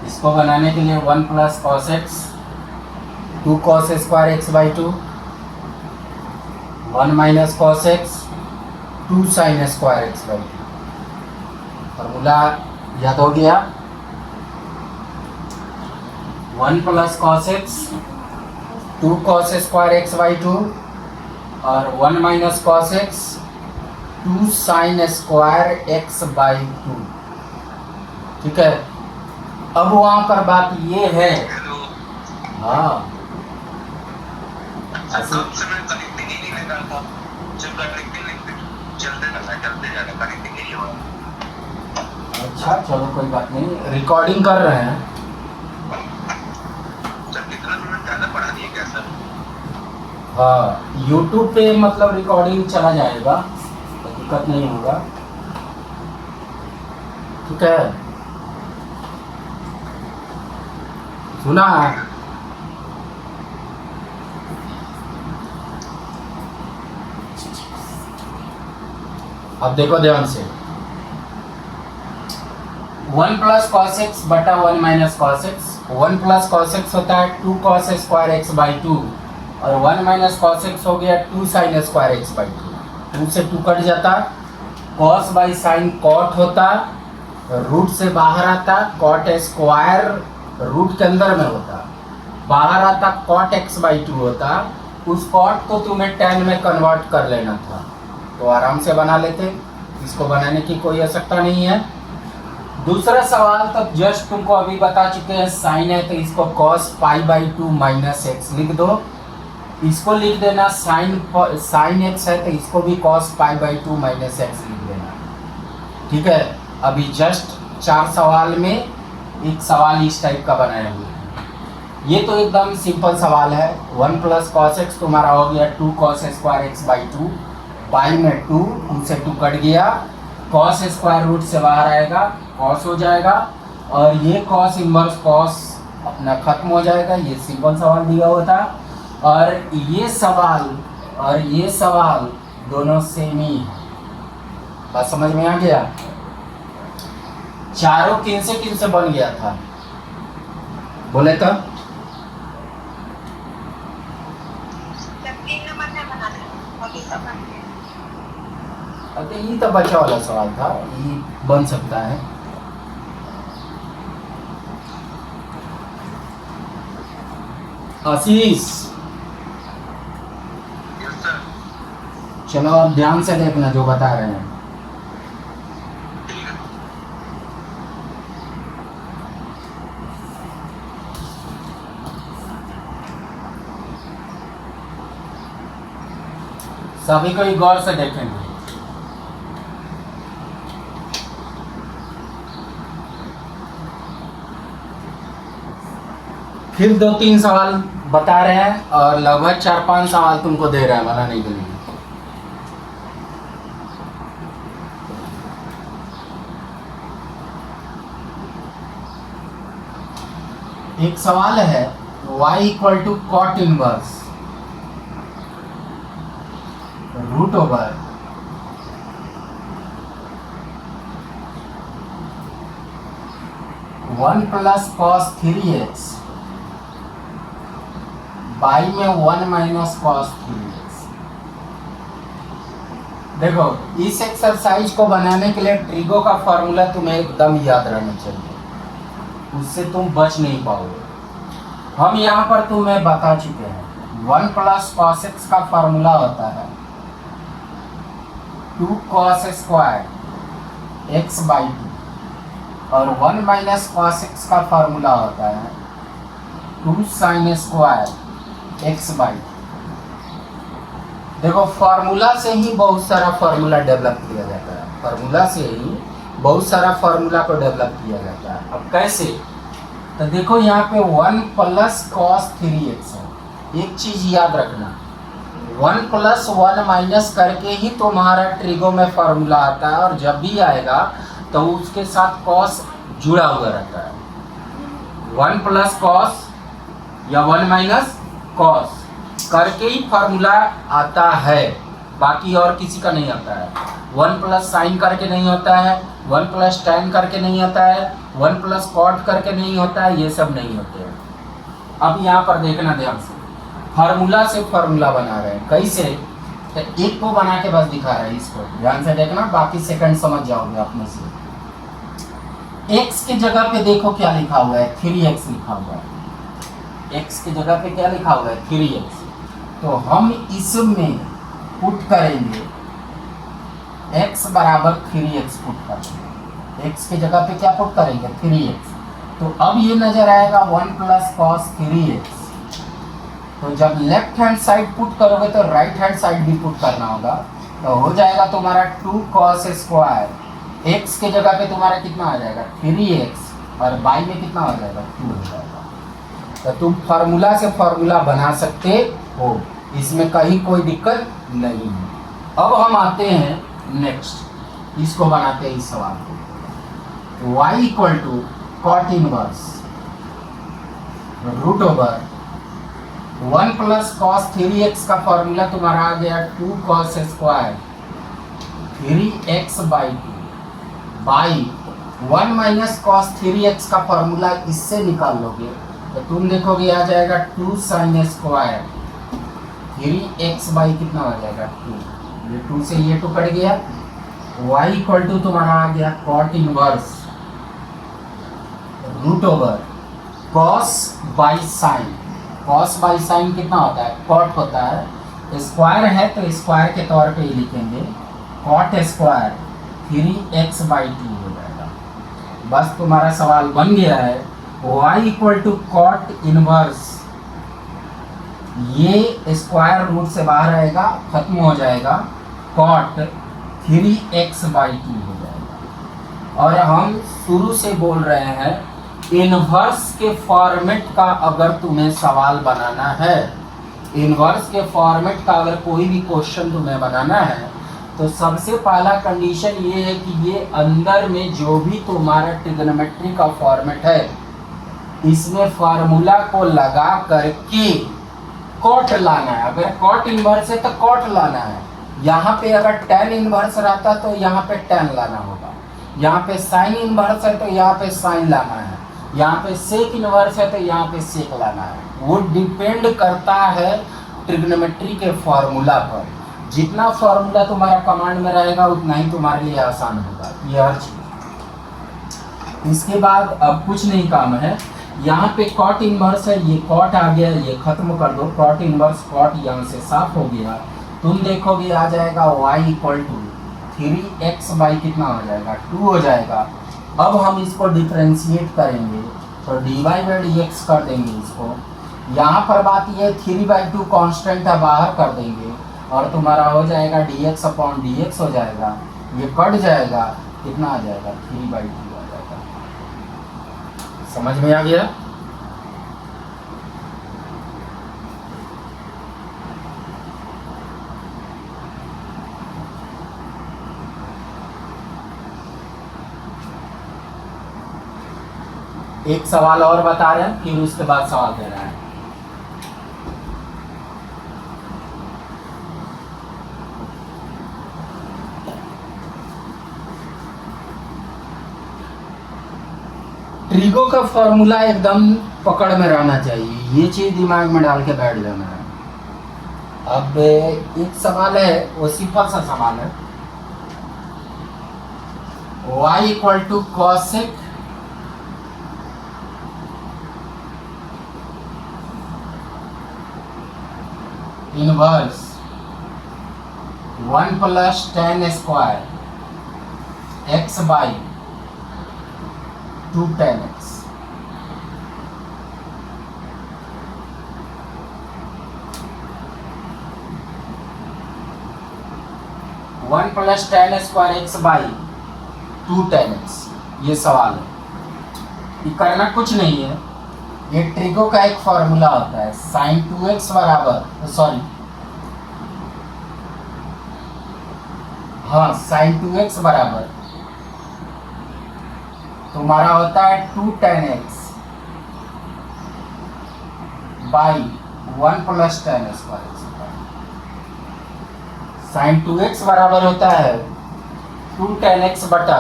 इसको बनाने के लिए 1 plus cos x 2 cos square x by 2 1 minus cos x 2 sine square x by 2। Formula याद हो गया। 1 plus cos x 2 cos square x by 2 और 1 minus cos x 2 sine square x by 2। ठीक है, अब वहां पर बात ये है, हेलो। हाँ सबसे मैं कनेक्टिंग ही नहीं लगा था। जब कनेक्टिंग चलते जा रहा कनेक्टिंग ही हुआ। अच्छा चलो कोई बात नहीं, रिकॉर्डिंग कर रहे हैं। जब कितना मिनट ज़्यादा पढ़ा दिए क्या सर? हाँ यूट्यूब पे मतलब रिकॉर्डिंग चला जाएगा, तो दिक्कत नहीं होगा। ठीक है, सुना? अब देखो ध्यान से, 1 प्लस कॉस एक्स बटा 1 minus cos x. 1 plus cos x होता है 2 कॉस स्क्वायर एक्स बाई 2 और 1 माइनस कॉस एक्स हो गया 2 साइन स्क्वायर एक्स बाई 2। 2 से 2 कट जाता, कॉस बाई साइन कॉट होता, रूट से बाहर आता, कॉट स्क्वायर रूट के अंदर में होता, बाहर आता कॉट एक्स बाई 2 होता। उस कॉट को तुम्हें टेन में कन्वर्ट कर लेना था, तो आराम से बना लेते, इसको बनाने की कोई आवश्यकता नहीं है। दूसरा सवाल तो जस्ट तुमको अभी बता चुके हैं, साइन है तो इसको cos pi by 2 minus x लिख दो। इसको लिख देना साइन एक्स है तो इसको भी cos pi by 2 minus x लिख देना। ठीक है, अभी जस्ट 4 सवाल में एक सवाल इस टाइप का बनाया हुआ है। ये तो एकदम सिंपल सवाल है। 1 प्लस कॉस एक्स तुम्हारा हो गया 2 कॉस स्क्वायर एक्स बाई 2, पाई में 2 उनसे 2 कट गया, कॉस स्क्वायर रूट से बाहर आएगा, कॉस हो जाएगा, और ये कॉस इनवर्स कॉस अपना खत्म हो जाएगा। ये सिंपल सवाल दिया हुआ था, और ये सवाल दोनों सेम ही है। बात समझ में आ गया? चारों किन से बन गया था बोले तो? अरे ये तो बच्चा वाला सवाल था, ये बन सकता है। आशीष यस सर। चलो अब ध्यान से देखना जो बता रहे हैं। ठीक है। सभी को ही गौर से देखेंगे। फिर 2-3 सवाल बता रहे हैं और लगभग 4-5 सवाल तुमको दे रहे हैं बनाने के लिए। एक सवाल है y equal to cot inverse root over one plus cos 3x by में 1 माइनस कॉस 3x। देखो इस एक्सरसाइज को बनाने के लिए ट्रिगो का फॉर्मूला तुम्हें एकदम याद रहना चाहिए, उससे तुम बच नहीं पाओगे। हम यहाँ पर तुम्हें बता चुके हैं 1 प्लस कॉस एक्स का फॉर्मूला होता है 2 कॉस स्क्वायर एक्स बाई 2 और 1 माइनस कॉस एक्स का फॉर्मूला होता है 2 साइन स्क्वायर एक्स बाई। देखो फार्मूला से ही बहुत सारा फार्मूला डेवलप किया जाता है, फार्मूला से ही बहुत सारा फार्मूला को डेवलप किया जाता है। अब कैसे? तो देखो यहाँ पे 1 प्लस कॉस 3x है। एक चीज याद रखना, 1 प्लस 1 माइनस करके ही तुम्हारा ट्रिगो में फार्मूला आता है, और जब भी आएगा तो उसके साथ कॉस जुड़ा हुआ रहता है। 1 प्लस कॉस या 1 माइनस कॉस करके ही फार्मूला आता है। बाकी और किसी का नहीं होता है। 1 प्लस साइन करके नहीं होता है, 1 प्लस टेन करके नहीं होता है, 1 प्लस कॉट करके नहीं होता है, ये सब नहीं होते हैं। अब यहाँ पर देखना ध्यान से, फार्मूला से फार्मूला बना रहे हैं, कैसे? तो एक को बना के बस दिखा रहे हैं, इसको ध्यान से देखना, बाकी सेकंड समझ जाओगे अपने से। x की जगह पे देखो क्या लिखा हुआ है, 3x लिखा हुआ है। x की जगह पे क्या लिखा हुआ है, 3x। तो हम इसमें पुट करेंगे x बराबर 3x पुट करेंगे। x की जगह पे क्या पुट करेंगे, 3x। तो अब ये नजर आएगा 1 प्लस कॉस 3x। तो जब लेफ्ट हैंड साइड पुट करोगे तो राइट हैंड साइड भी पुट करना होगा। तो हो जाएगा तुम्हारा 2 कॉस स्क्वायर, x के जगह पे तुम्हारा कितना आ जाएगा, 3x, और y में कितना हो जाएगा, 2 हो जाएगा। तो तुम फार्मूला से फार्मूला बना सकते हो, इसमें कहीं कोई दिक्कत नहीं है। अब हम आते हैं नेक्स्ट, इसको बनाते हैं इस सवाल को। y equal to cot inverse root over 1 plus cos 3x का फॉर्मूला तुम्हारा आ गया 2 cos square 3x by 2 by 1 minus cos 3x का फॉर्मूला इससे निकाल लोगे तो तुम देखोगे आ जाएगा 2 साइन स्क्वायर 3x बाई कितना हो जाएगा 2। ये 2 से ये 2 कट गया। y इक्वल टू तुम्हारा आ गया cot inverse root over cos by sine. Cos by sine कितना होता है, कॉट होता है। स्क्वायर है तो स्क्वायर के तौर पे ही लिखेंगे, कॉट स्क्वायर 3x बाई 2 हो जाएगा। बस तुम्हारा सवाल बन गया है। y equal to cot inverse, ये स्क्वायर रूट से बाहर आएगा, खत्म हो जाएगा, कॉट 3x बाई 2 हो जाएगा। और हम शुरू से बोल रहे हैं इनवर्स के फॉर्मेट का अगर तुम्हें सवाल बनाना है, इनवर्स के फॉर्मेट का अगर कोई भी क्वेश्चन तुम्हें बनाना है तो सबसे पहला कंडीशन ये है कि ये अंदर में जो भी तुम्हारा ट्रिग्नोमेट्री का फॉर्मेट है इसमें फार्मूला को लगा करके कॉट लाना है। अगर कॉट इनवर्स है तो कॉट लाना है। यहाँ पे अगर टेन इनवर्स रहता तो यहाँ पे टेन लाना होगा, यहाँ पे साइन इनवर्स है तो यहाँ पे साइन लाना है, यहाँ पे सेक इनवर्स है तो यहाँ पे सेक लाना है। वो डिपेंड करता है ट्रिग्नोमेट्री के फॉर्मूला पर। जितना फॉर्मूला तुम्हारा कमांड में रहेगा उतना ही तुम्हारे लिए आसान होगा, ये हर चीज। इसके बाद अब कुछ नहीं काम है, यहाँ पे कॉट इनवर्स है, ये कॉट आ गया, ये खत्म कर दो, कॉट इनवर्स कॉट यहाँ से साफ हो गया। तुम देखोगे आ जाएगा y equal to 3x by कितना हो जाएगा 2 हो जाएगा। अब हम इसको डिफ्रेंशिएट करेंगे तो dy बाई dx कर देंगे इसको। यहाँ पर बात ये 3/2 कांस्टेंट है, बाहर कर देंगे और तुम्हारा हो जाएगा dx अपॉन dx हो जाएगा, ये कट जाएगा, कितना आ जाएगा 3/2 आ जाएगा। समझ में आ गया? एक सवाल और बता रहे हैं फिर उसके बाद सवाल दे रहे हैं। ट्रिगो का फॉर्मूला एकदम पकड़ में रहना चाहिए, ये चीज दिमाग में डाल के बैठ जाना है। अब एक सवाल है, वो सिंपल सा सवाल है, y equal to cosec inverse 1 plus tan square x by 2 tan x। One plus tan square x by 2 tan x, ये सवाल है। ये करना कुछ नहीं है, ये ट्रिगो का एक फॉर्मूला होता है, साइन 2x बराबर सॉरी हाँ साइन 2x बराबर तुम्हारा होता है 2 tan x by 1 plus tan square. Sine 2x बराबर होता है 2 tan x बटा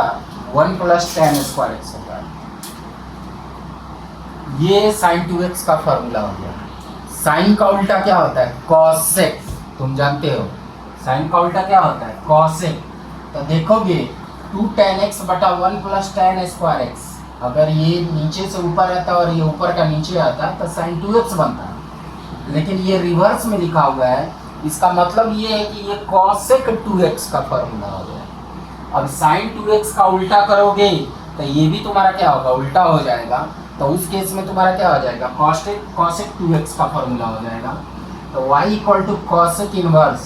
1 प्लस tan स्क्वायर एक्स होगा। ये साइन 2x का फॉर्मूला हो गया। साइन का उल्टा क्या होता है? कॉसेक। तुम जानते हो साइन का उल्टा क्या होता है? कॉसेक। तो देखोगे 2 tan x बटा 1 प्लस tan स्क्वायर एक्स, अगर ये नीचे से ऊपर आता और ये ऊपर का नीचे आता तो साइन 2x बनता, लेकिन ये रिवर्स में लिखा हुआ है। इसका मतलब ये है कि ये कॉसेक 2x का फॉर्मूला हो गया। अब साइन 2x का उल्टा करोगे तो ये भी तुम्हारा क्या होगा? उल्टा हो जाएगा। तो उस केस में तुम्हारा क्या हो जाएगा? कॉसेक 2x का फॉर्मूला हो जाएगा। तो y equal to cosec inverse,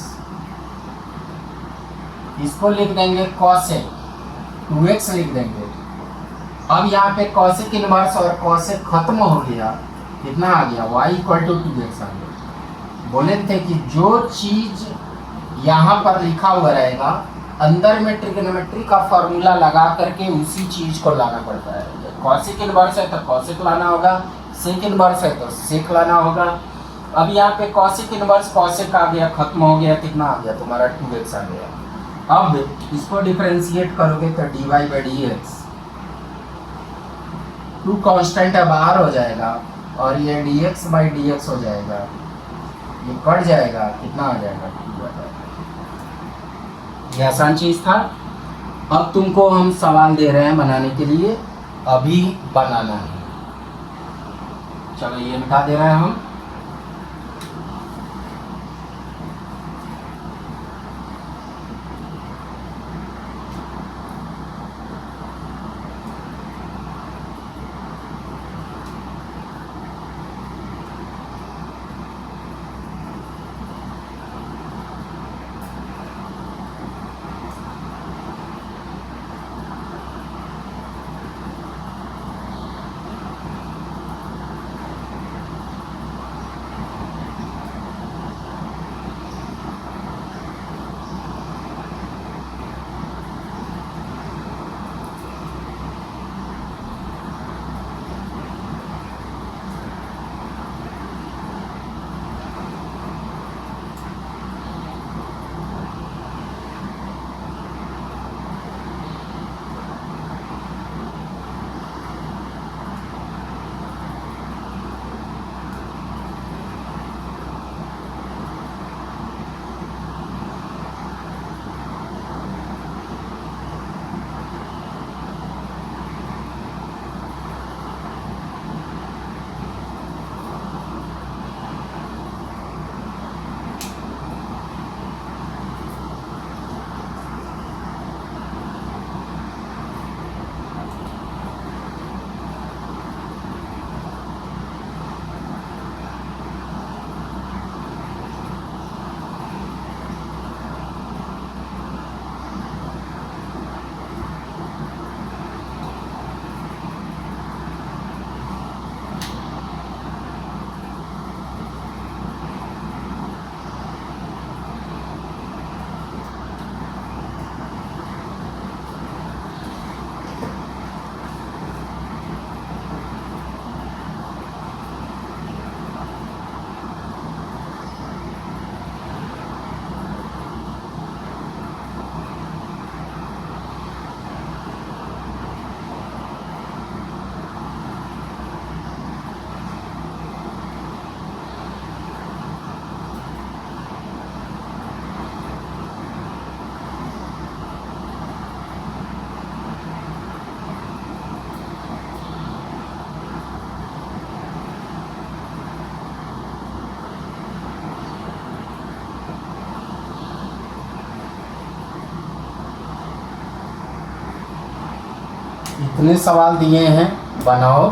इसको लिख देंगे कॉसेक 2x लिख देंगे। अब यहाँ पे कॉसेक इनवर्स और कॉसेक खत्म हो गया, कितना आ गया? y इक्वल टू 2x आ गया। बोले थे कि जो चीज यहाँ पर लिखा हुआ रहेगा अंदर में ट्रिग्नोमेट्री का फॉर्मूला लगा करके उसी चीज को लाना पड़ता है। कॉसेक इनवर्स है तो कॉसेक लाना होगा, सेक इनवर्स है तो सेक लाना होगा। अब यहाँ पे कॉसेक इनवर्स कॉसेक आ गया, खत्म हो गया, कितना आ गया तुम्हारा? 2x आ गया। अब इसको डिफरेंशिएट करोगे तो dy बाई dx, 2 कांस्टेंट है बाहर हो जाएगा और ये dx बाई dx हो जाएगा, ये कट जाएगा, कितना आ जाएगा? 2 आ जाएगा। ये आसान चीज था। अब तुमको हम सवाल दे रहे हैं बनाने के लिए, अभी बनाना है। चलो ये मिटा दे रहे हैं हम। इतने सवाल दिए हैं, बनाओ,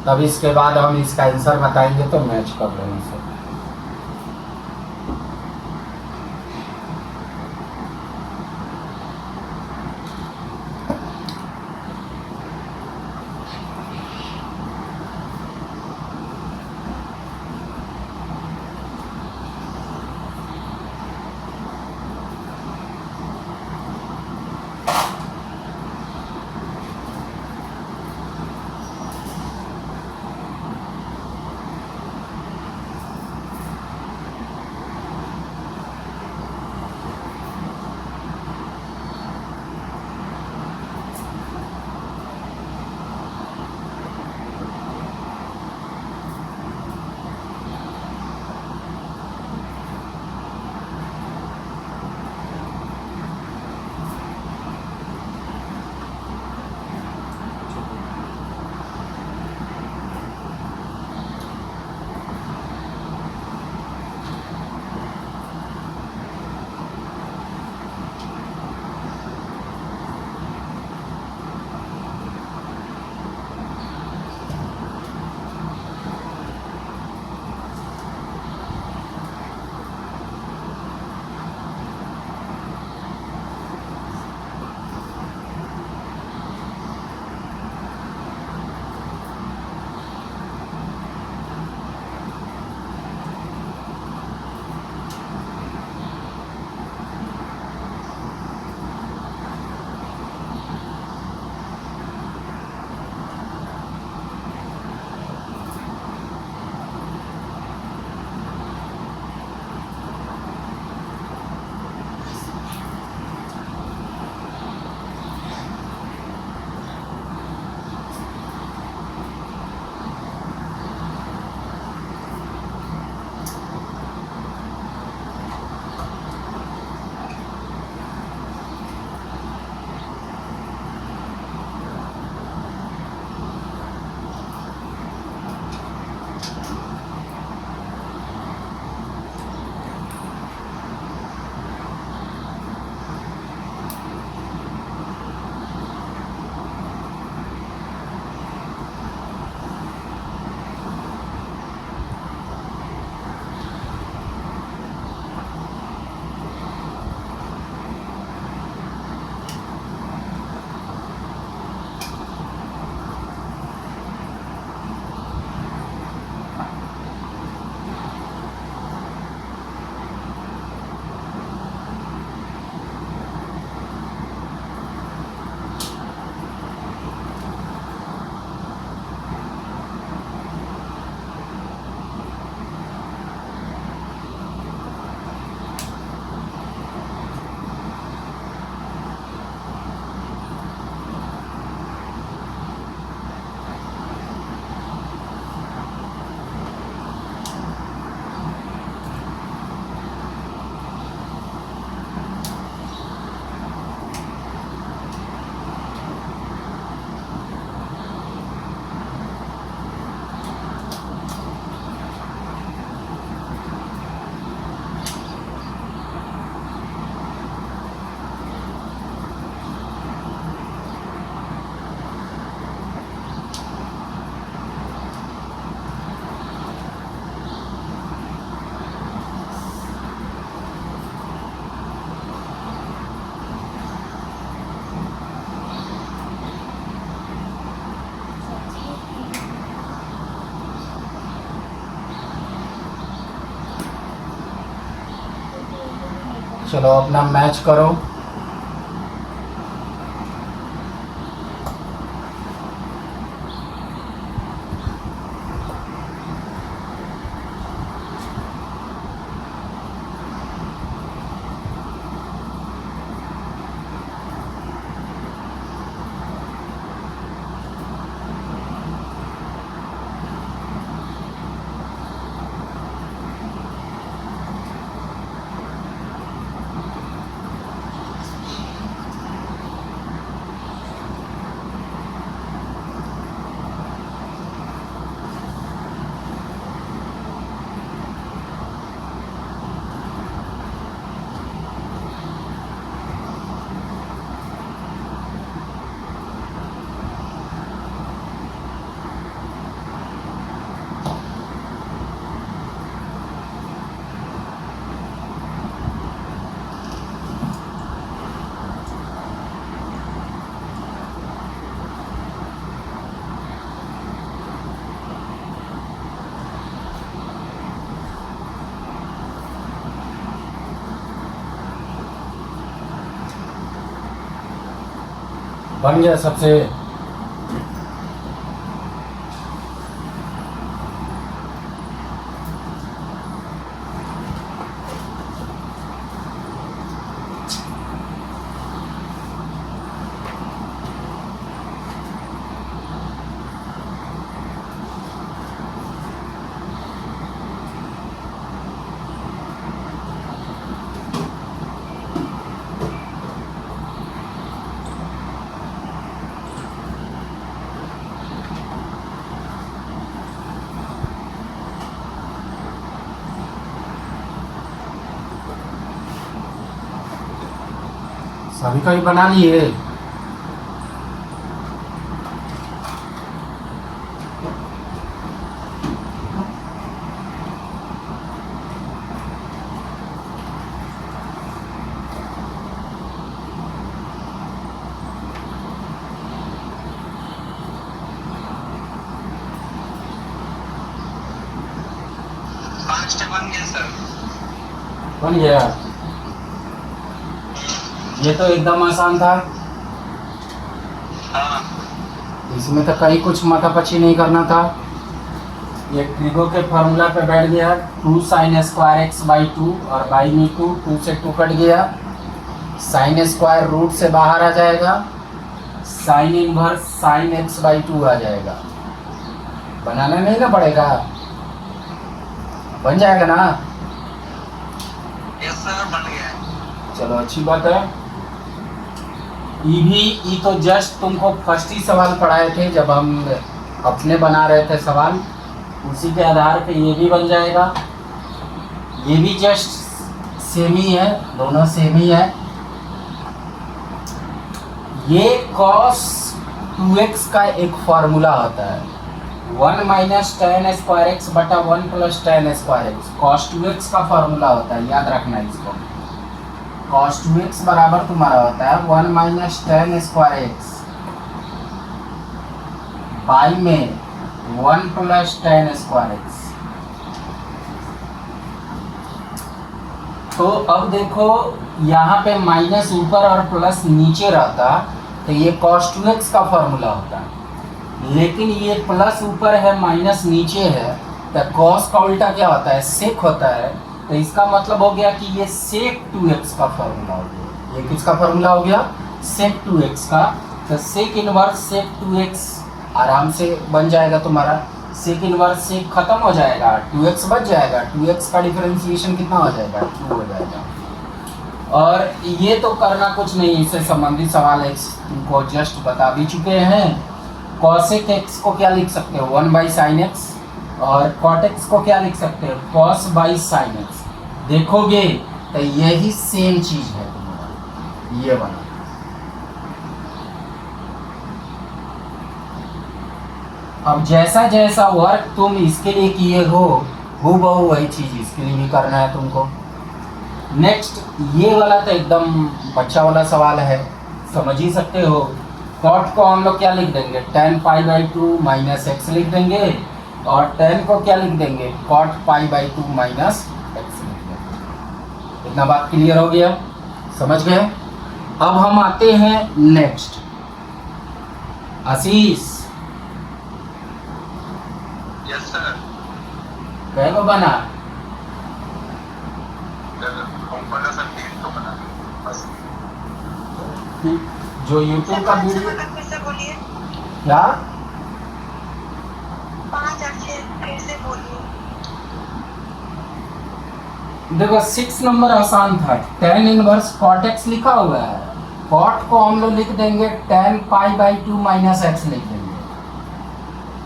तब इसके बाद हम इसका आंसर बताएंगे तो मैच कर लेंगे सर। चलो अपना मैच करो। बन गया सबसे। सभी का ही बना लिए। पांच स्टेप बन गया सर। बन गया। ये तो एकदम आसान था। हाँ इसमें तो कहीं कुछ माथापच्ची नहीं करना था। ये ट्रिगो के फार्मूला पे बैठ गया। 2 sin स्क्वायर एक्स बाई 2 और बाई में 2 से 2 कट गया। साइन स्क्वायर रूट से बाहर आ जाएगा। Sine inverse sine x by 2 आ जाएगा। बनाना नहीं ना पड़ेगा, बन जाएगा ना। यस सर बन गया है। चलो अच्छी बात है। ई तो जस्ट तुमको फर्स्ट ही सवाल पढ़ाए थे जब हम अपने बना रहे थे सवाल, उसी के आधार पे ये भी बन जाएगा। ये भी जस्ट सेम ही है, दोनों सेम ही है। ये cos 2x का एक फार्मूला होता है, 1 माइनस टेन स्क्वायर एक्स बटा 1 plus tan square x. cos 2x का फार्मूला होता है, याद रखना इसको। cos 2x बराबर तुम्हारा होता है 1 minus ten square x by में 1 प्लस टेन स्क्वायर एक्स। तो अब देखो यहाँ पे माइनस ऊपर और प्लस नीचे रहता तो ये cos 2x का फॉर्मूला होता, लेकिन ये प्लस ऊपर है माइनस नीचे है, तो cos का उल्टा क्या होता है, सेक होता है। तो इसका मतलब हो गया कि ये sec 2x का फॉर्मूला हो गया। ये किसका फॉर्मूला हो गया, sec 2x का। तो sec इनवर्स sec 2x आराम से बन जाएगा तुम्हारा। sec इनवर्स sec खत्म हो जाएगा, 2x बच जाएगा। 2x का डिफरेंशिएशन कितना हो जाएगा, 2 हो जाएगा। और ये तो करना कुछ नहीं, इससे संबंधित सवाल है, तुमको जस्ट बता भी चुके हैं। cosec x को क्या लिख सकते हो, 1 बाई साइन एक्स, और cot x को क्या लिख सकते हो, cos बाई साइन एक्स। देखोगे तो यही सेम चीज है तुम्हारा, ये वाला। अब जैसा जैसा वर्क तुम इसके लिए किए हो, हूबहू वही चीज इसके लिए भी करना है तुमको। नेक्स्ट ये वाला तो एकदम बच्चा वाला सवाल है, समझ ही सकते हो। cot को हम लोग क्या लिख देंगे, tan pi by 2 minus x लिख देंगे, और tan को क्या लिख देंगे, cot pi by 2 minus x लिख देंगे। इतना बात क्लियर हो गया, समझ गए। अब हम आते हैं नेक्स्ट, आशीष यस सर। कैगो बना? हम बना सर 3 तो बना बस। जो यूट्यूब का वीडियो फिर से बोलिए। क्या 5 अक्षर फिर से बोलिए। देखो 6 नंबर आसान था, tan इनवर्स cot x लिखा हुआ है, cot को हम लोग लिख देंगे tan pi by 2 minus x लिख देंगे,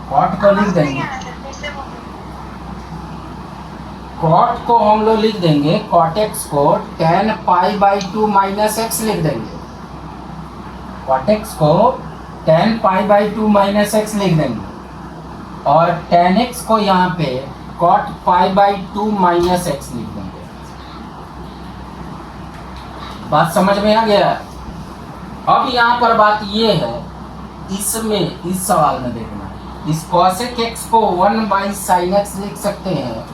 cot को लिख देंगे, फिर से बोलिए। cot को हम लोग लिख देंगे, cot x को tan pi by 2 minus x लिख देंगे, cot x को tan pi by 2 minus x लिख देंगे, और tan x को यहाँ पे cot pi by 2 minus x लिख देंगे। बात समझ में आ गया? अब यहाँ पर बात ये है, इसमें इस सवाल में देखना, इस cosec x को 1 बाई साइन एक्स लिख सकते हैं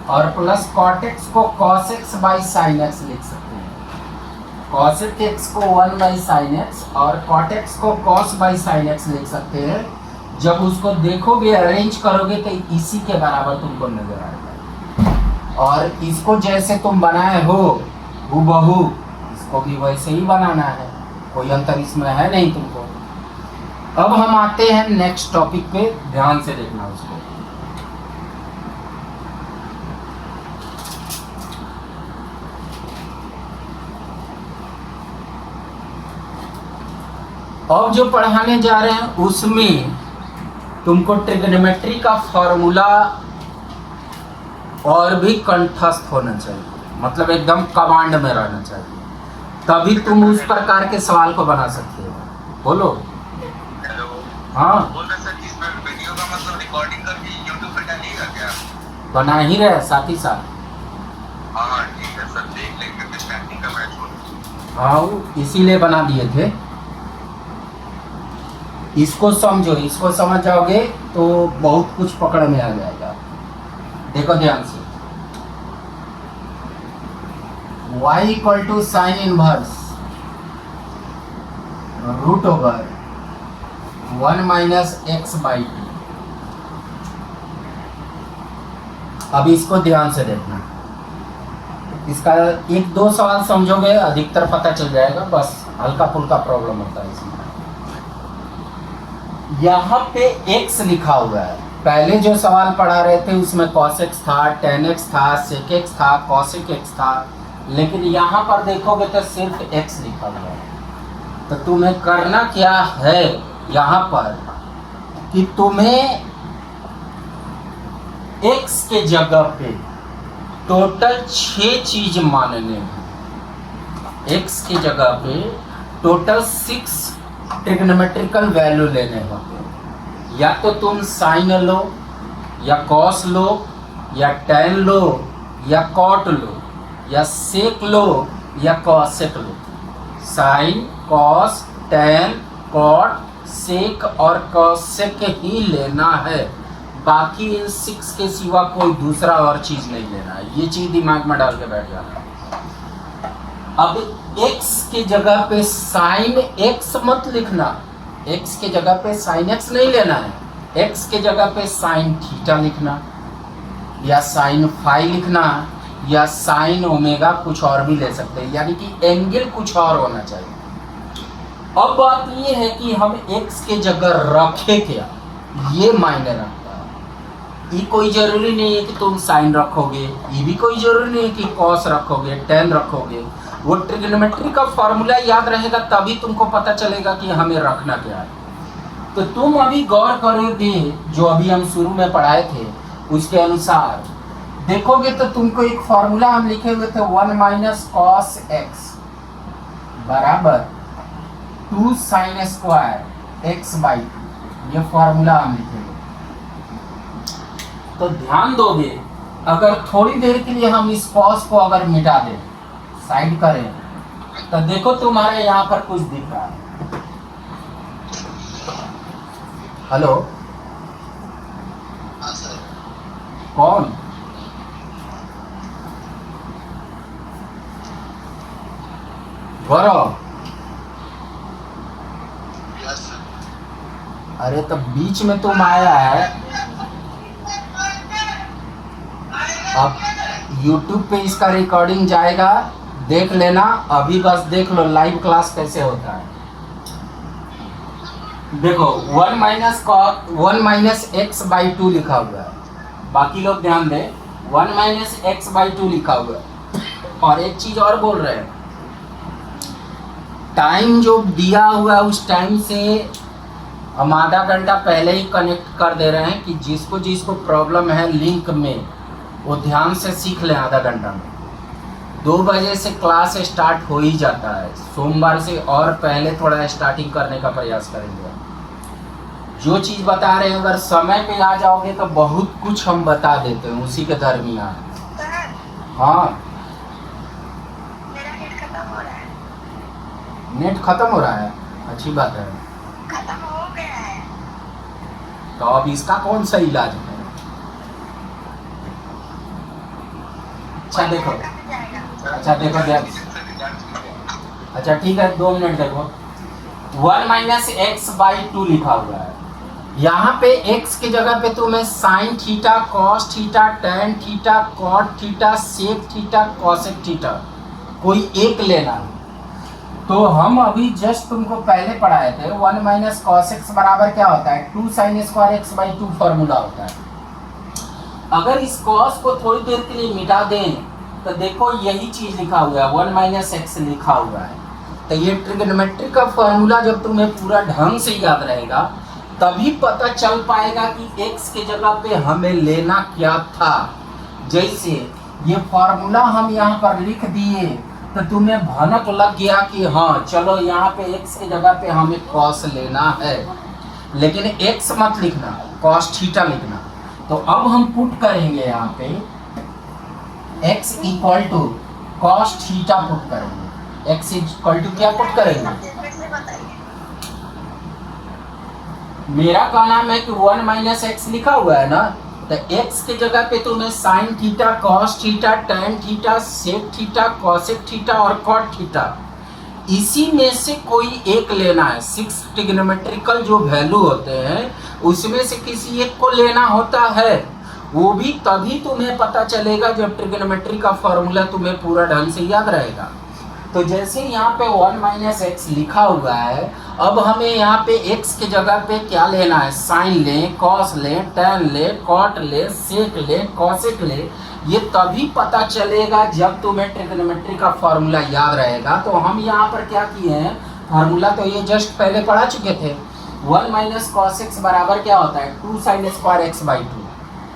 और प्लस cot x को cos x by sine x लिख सकते हैं। cosec x को 1 बाई साइन एक्स और cot x को cos बाई साइन एक्स लिख सकते हैं। जब उसको देखोगे, अरेंज करोगे तो इसी के बराबर तुमको नजर आएगा, और इसको जैसे तुम बनाए हो हूबहू इसको भी वैसे ही बनाना है, कोई अंतर इसमें है नहीं तुमको। अब हम आते हैं नेक्स्ट टॉपिक पे, ध्यान से देखना उसको। अब जो पढ़ाने जा रहे हैं उसमें तुमको ट्रिग्नोमेट्री का फॉर्मूला और भी कंठस्थ होना चाहिए, मतलब एकदम कमांड में रहना चाहिए, तभी तुम उस प्रकार के सवाल को बना सकते हो। बोलो। हेलो। हाँ बोल रहे सर कि इसमें वीडियो का मतलब रिकॉर्डिंग करके यूट्यूब पे डालिएगा क्या? बना ही रहे साथ ही साथ। हाँ ठीक है सर, देख लेंगे फिर स्टैंडिंग का मैच हो। हाँ इसीलिए बना दिए थे। इसको समझो, इसको समझ जाओगे तो बहुत कुछ पकड़ में आ जाएगा। देखो ध्यान से, y equal to sine inverse root over 1 minus x by 2। अब इसको ध्यान से देखना, इसका 1-2 सवाल समझोगे, अधिकतर पता चल जाएगा, बस हल्का फुल्का प्रॉब्लम होता है इसमें। यहाँ पे x लिखा हुआ है, पहले जो सवाल पढ़ा रहे थे उसमें cos x था, tan x था, sec x था, cosec x था, लेकिन यहाँ पर देखोगे तो सिर्फ x लिखा हुआ है। तो तुम्हें करना क्या है यहाँ पर कि तुम्हें x के जगह पे टोटल 6 चीज मानने हैं। x की जगह पे टोटल 6 ट्रिग्नोमेट्रिकल वैल्यू लेने होते हैं। या तो तुम साइन लो, या कॉस लो, या टैन लो, या कॉट लो, या सेक लो, या कॉसेक लो। साइन, कॉस, टैन, कॉट, सेक और कॉसेक ही लेना है, बाकी इन 6 के सिवा कोई दूसरा और चीज नहीं लेना है। ये चीज दिमाग में डाल के बैठ जाना है। अब x की जगह पे साइन x मत लिखना, x के जगह पे साइन x नहीं लेना है, x के जगह पे साइन थीटा लिखना, या साइन फाई लिखना, या साइन ओमेगा, कुछ और भी ले सकते हैं, यानी कि एंगल कुछ और होना चाहिए। अब बात ये है कि हम x के जगह रखे क्या, ये मायने रखता है। ये कोई जरूरी नहीं है कि तुम साइन रखोगे, ये भी कोई जरूरी नहीं है कि कॉस रखोगे, टेन रखोगे। वो ट्रिग्नोमेट्री का फॉर्मूला याद रहेगा तभी तुमको पता चलेगा कि हमें रखना क्या है। तो तुम अभी गौर करोगे, जो अभी हम शुरू में पढ़ाए थे उसके अनुसार देखोगे तो तुमको एक फॉर्मूला हम लिखे हुए थे, 1 माइनस कॉस एक्स बराबर 2 साइन स्क्वायर एक्स बाई 2, ये फॉर्मूला हम लिखे हुए। तो ध्यान दोगे, अगर थोड़ी देर के लिए हम इस कॉस को अगर मिटा दें, साइड करें, तो देखो तुम्हारे यहाँ पर कुछ दिख रहा है। हेलो, हाँ सर। कौन? गौरव, यस अरे तो बीच में तुम आया है, अब YouTube पे इसका रिकॉर्डिंग जाएगा, देख लेना। अभी बस देख लो लाइव क्लास कैसे होता है। देखो 1-x/2 लिखा हुआ है, बाकी लोग ध्यान दें, 1-x/2 लिखा हुआ है। और एक चीज और बोल रहे हैं, टाइम जो दिया हुआ है उस टाइम से हम आधा घंटा पहले ही कनेक्ट कर दे रहे हैं कि जिसको जिसको प्रॉब्लम है लिंक में वो ध्यान से सीख लें। आधा घंटा में 2 बजे से क्लास स्टार्ट हो ही जाता है। सोमवार से और पहले थोड़ा स्टार्टिंग करने का प्रयास करेंगे। जो चीज़ बता रहे हैं अगर समय पे आ जाओगे तो बहुत कुछ हम बता देते हैं उसी के दरमियान। सर हाँ, मेरा नेट खत्म हो रहा है। नेट खत्म हो रहा है, अच्छी बात है। खत्म हो गया है। तो अब इसका कौन सा इलाज है? अच्छा देखो, अच्छा देखो देख, अच्छा ठीक है 2 मिनट देखो, 1-x/2 लिखा हुआ है। यहाँ पे x की जगह पे तुम्हें sine theta, cos theta, tan theta, cot theta, sec theta, cosec theta कोई एक लेना है। तो हम अभी जस्ट तुमको पहले पढ़ाए थे 1-cos x बराबर क्या होता है, 2sin² x/2 फॉर्मूला होता है। अगर इस cos को थोड़ी देर के लिए मिटा दें तो देखो यही चीज लिखा हुआ है, 1-x लिखा हुआ है। तो ये ट्रिग्नोमेट्री का फॉर्मूला जब तुम्हें पूरा ढंग से याद रहेगा तभी पता चल पाएगा कि x के जगह पे हमें लेना क्या था। जैसे ये फॉर्मूला हम यहाँ पर लिख दिए तो तुम्हें भनक लग गया कि हाँ चलो यहाँ पे x के जगह पे हमें cos लेना है, लेकिन x मत लिखना, cos थीटा लिखना। तो अब हम पुट करेंगे यहाँ पे x = cos थीटा पुट करेंगे। x = क्या पुट करेंगे? फिर से बताइए। मेरा कहना है कि 1-x लिखा हुआ है ना, तो x के जगह पे तुम्हें sine theta, cos theta, tan theta, sec theta, cosec theta और कॉट थीटा इसी में से कोई एक लेना है। 6 ट्रिग्नोमेट्रिकल जो वैल्यू होते हैं उसमें से किसी एक को लेना होता है। वो भी तभी तुम्हें पता चलेगा जब ट्रिग्नोमेट्री का फॉर्मूला तुम्हें पूरा ढंग से याद रहेगा। तो जैसे यहाँ पे 1-x लिखा हुआ है, अब हमें यहाँ पे x के जगह पे क्या लेना है, साइन लें, कॉस लें, टेन लें, कॉट लें, सेक लें, कॉसेक लें। ये तभी पता चलेगा जब तुम्हें ट्रिग्नोमेट्री का फॉर्मूला याद रहेगा। तो हम यहाँ पर क्या किए हैं, फार्मूला तो ये जस्ट पहले पढ़ा चुके थे। 1-cos x बराबर क्या होता है, 2sin² x/2।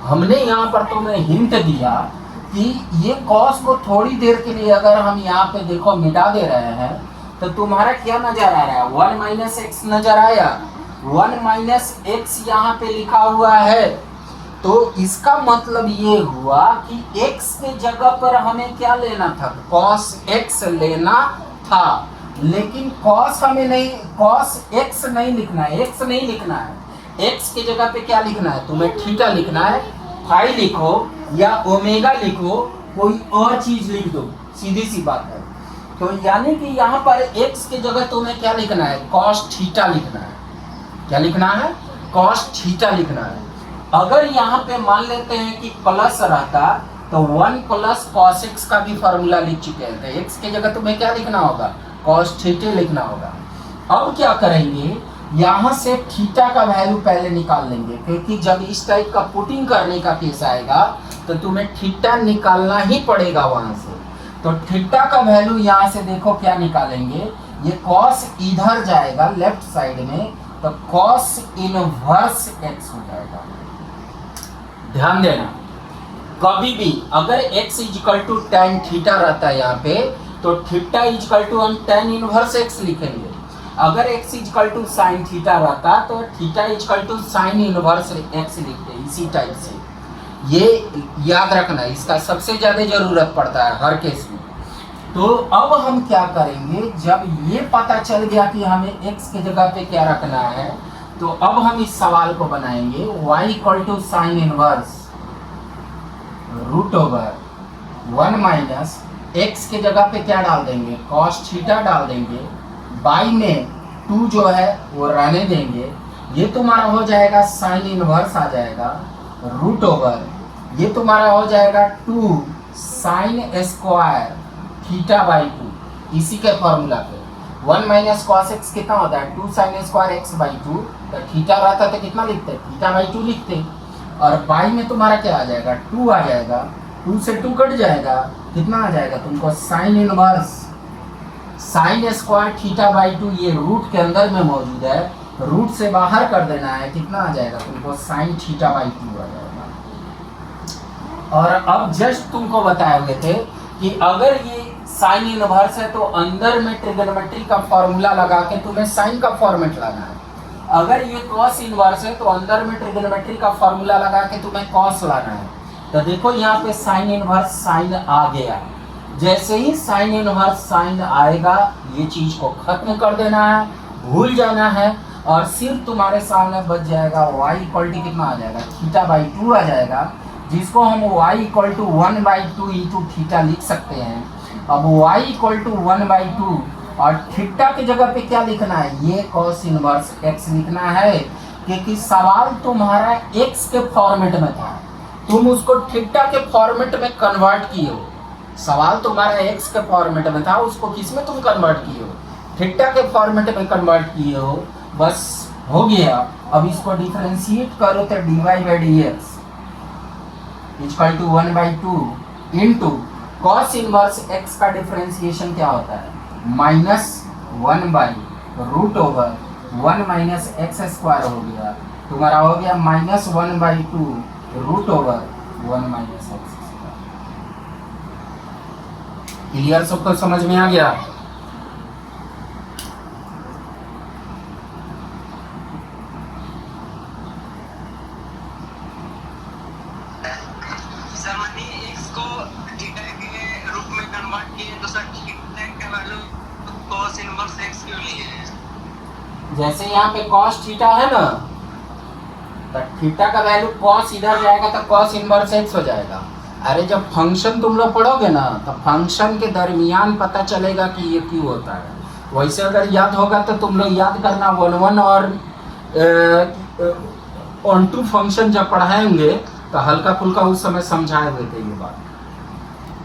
हमने यहाँ पर तुम्हें हिंट दिया कि ये cos को थोड़ी देर के लिए अगर हम यहाँ पे देखो मिटा दे रहे हैं तो तुम्हारा क्या नजर आ रहा है, 1-x नजर आया। 1-x यहाँ पे लिखा हुआ है, तो इसका मतलब ये हुआ कि x के जगह पर हमें क्या लेना था, cos x लेना था। लेकिन cos हमें नहीं, cos x नहीं लिखना है, x नहीं लिखना है। x के जगह पे क्या लिखना है, तुम्हें थीटा लिखना है, फाई लिखो या ओमेगा लिखो, कोई और चीज लिख दो, सीधी सी बात है। तो यानी कि यहाँ पर x के जगह तुम्हें क्या लिखना है, cos थीटा लिखना है। क्या लिखना है, cos थीटा लिखना है। अगर यहाँ पे मान लेते हैं कि प्लस रहता तो 1+cos x का भी फॉर्मूला लिख चुके हैं। तो x के जगह तुम्हें क्या लिखना होगा, cos थीटा लिखना होगा। अब क्या करेंगे, यहाँ से थीटा का वैल्यू पहले निकाल लेंगे, क्योंकि जब इस टाइप का पुटिंग करने का केस आएगा तो तुम्हें थीटा निकालना ही पड़ेगा वहां से। तो थीटा का वैल्यू यहाँ से देखो क्या निकालेंगे, ये cos इधर जाएगा लेफ्ट साइड में, तो cos इनवर्स x हो जाएगा। ध्यान देना, कभी भी अगर x = tan थीटा रहता है यहाँ पे, तो थीटा = हम tan इनवर्स x लिखेंगे। अगर x = sin थीटा रहता तो थीटा = sin इनवर्स x लिखते, इसी टाइप से। ये याद रखना, इसका सबसे ज़्यादा ज़रूरत पड़ता है हर केस में। तो अब हम क्या करेंगे, जब ये पता चल गया कि हमें x के जगह पे क्या रखना है, तो अब हम इस सवाल को बनाएंगे, y = sin इनवर्स √1 - x के जगह पे क्या डाल देंगे, cos थीटा डाल देंगे, बाई में 2 जो है वो रहने देंगे, ये तुम्हारा हो जाएगा साइन इनवर्स आ जाएगा रूट ओवर, ये तुम्हारा हो जाएगा 2 साइन स्क्वायर थीटा बाई 2, इसी के फॉर्मूला पे 1 माइनस कॉस एक्स कितना होता है 2 साइन स्क्वायर एक्स बाई 2, तो थीटा रहता तो कितना लिखते, थीटा बाई 2 लिखते, और बाई में तुम्हारा क्या आ जाएगा 2 आ जाएगा, 2 से 2 कट जाएगा, कितना आ जाएगा तुमको sine inverse sine square theta by 2, ये रूट के अंदर में मौजूद है, रूट से बाहर कर देना है, कितना आ जाएगा तुमको साइन थीटा बाई 2 आ जाएगा। और अब जस्ट तुमको बताए हुए थे कि अगर ये साइन इनवर्स है तो अंदर में ट्रिग्नोमेट्री का फॉर्मूला लगा के तुम्हें साइन का फॉर्मेट लाना है, अगर ये कॉस इनवर्स है तो अंदर में ट्रिग्नोमेट्री का फॉर्मूला लगा के तुम्हें कॉस लाना है। तो देखो यहाँ पे साइन इनवर्स साइन आ गया, जैसे ही साइन इनवर्स साइन आएगा ये चीज को खत्म कर देना है, भूल जाना है, और सिर्फ तुम्हारे सामने बच जाएगा y इक्वल टू कितना आ जाएगा थीटा बाई 2 आ जाएगा, जिसको हम y equal to 1/2 into theta लिख सकते हैं। अब y इक्वल टू 1/2 और थीटा की जगह पे क्या लिखना है, ये cos इनवर्स x लिखना है, क्योंकि सवाल तुम्हारा x के फॉर्मेट में था, तुम उसको थीटा के फॉर्मेट में कन्वर्ट किए हो, सवाल तुम्हारा x के फॉर्मेट में था, उसको किस में तुम कन्वर्ट किए हो, थीटा के फॉर्मेट में कन्वर्ट किए हो, बस हो गया। अब इसको डिफरेंशिएट करो तो dy by d x equal to 1/2 into cos inverse x का डिफरेंशिएशन क्या होता है -root over 1 minus x square हो गया, तुम्हारा हो गया -1/2 root over 1 minus x square. Clear, सबको समझ में आ गया? सर मैंने x को थीटा के रूप में कन्वर्ट किए तो सर थीटा का वैल्यू cos इनवर्स x क्यों लिए? जैसे यहाँ पे cos थीटा है ना, तो थीटा का वैल्यू cos इधर जाएगा तो cos इनवर्स x हो जाएगा। अरे जब फंक्शन तुम लोग पढ़ोगे ना तो फंक्शन के दरमियान पता चलेगा कि ये क्यों होता है, वैसे अगर याद होगा तो तुम लोग याद करना 1 और 1 फंक्शन जब पढ़ाएंगे तो हल्का फुल्का उस समय समझाए हुए थे ये बात,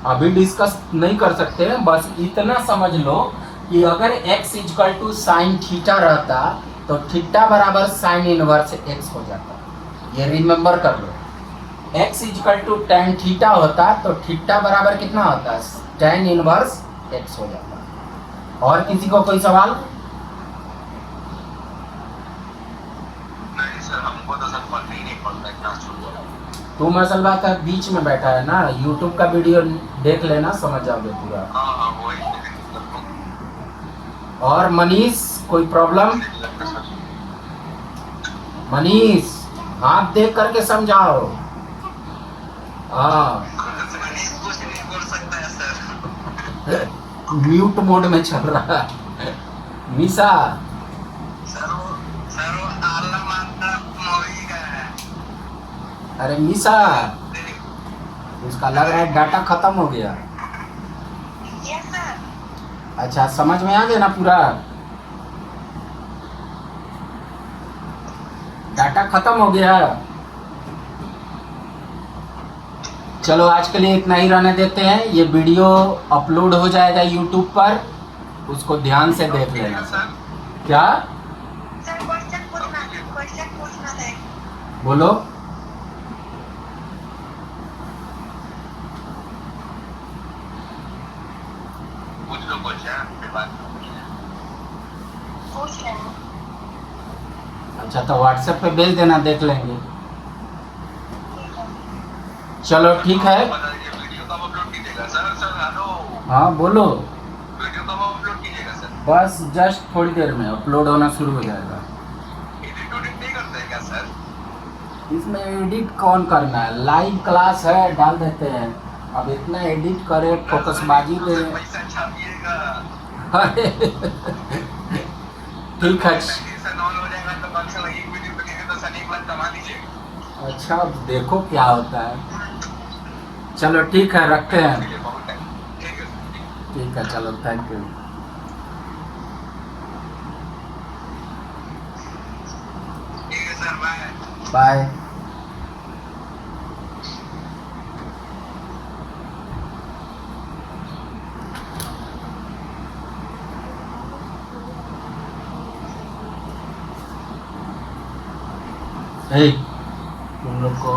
अभी डिस्कस नहीं कर सकते हैं, बस इतना समझ लो कि अगर x equal to sine theta रहता तो थीटा बराबर साइन इनवर्स x हो जाता, ये रिमेंबर कर लो। x equal to tan theta होता तो थीटा बराबर कितना होता है tan इनवर्स x हो जाता। और किसी को कोई सवाल? नहीं सर, हमको तो सर पढ़ना ही नहीं पड़ता है, क्लास छूट गया। तुम असल बात है बीच में बैठा है ना, यूट्यूब का वीडियो देख लेना, समझ जाओगे पूरा। हाँ वही। और मनीष कोई प्रॉब्लम? मनीष हाथ देख करके समझाओ। हाँ कुछ नहीं बोल सकता है सर। म्यूट मोड में चल रहा है। मिसा सर वो आला माता मूवी का है। अरे मिसा, उसका लग रहा है डाटा खत्म हो गया। Yes sir. अच्छा समझ में आ गया ना पूरा? डाटा खत्म हो गया। चलो आज के लिए इतना ही रहने देते हैं, ये वीडियो अपलोड हो जाएगा यूट्यूब पर, उसको ध्यान से देख लेना। सर क्या सर क्वेश्चन पूछना था। बोलो। कुछ लोग कुछ है फिर बात पूछ रहे हैं। अच्छा तो व्हाट्सएप पे भेज देना, देख लेंगे। चलो ठीक है। वीडियो कब अपलोड कीजिएगा सर? सर हेलो, हाँ बोलो। वीडियो कब अपलोड कीजिएगा सर? बस जस्ट थोड़ी देर में अपलोड होना शुरू हो जाएगा। एडिट उडिट नहीं करते हैं क्या सर? इसमें एडिट कौन करना है, लाइव क्लास है डाल देते हैं, अब इतना एडिट करे फोकसबाजी पे। पैसा छापिएगा। ठीक है। सर ऑन हो जाएगा तो कल से एक वीडियो बनेगा तो सर 1 लाख कमा दीजिएगा। अच्छा अब देखो क्या होता है। चलो ठीक है, रखते हैं। बहुत है, ठीक है। ठीक है चलो थैंक यू ठीक है सर, बाय। बाय तुम लोग को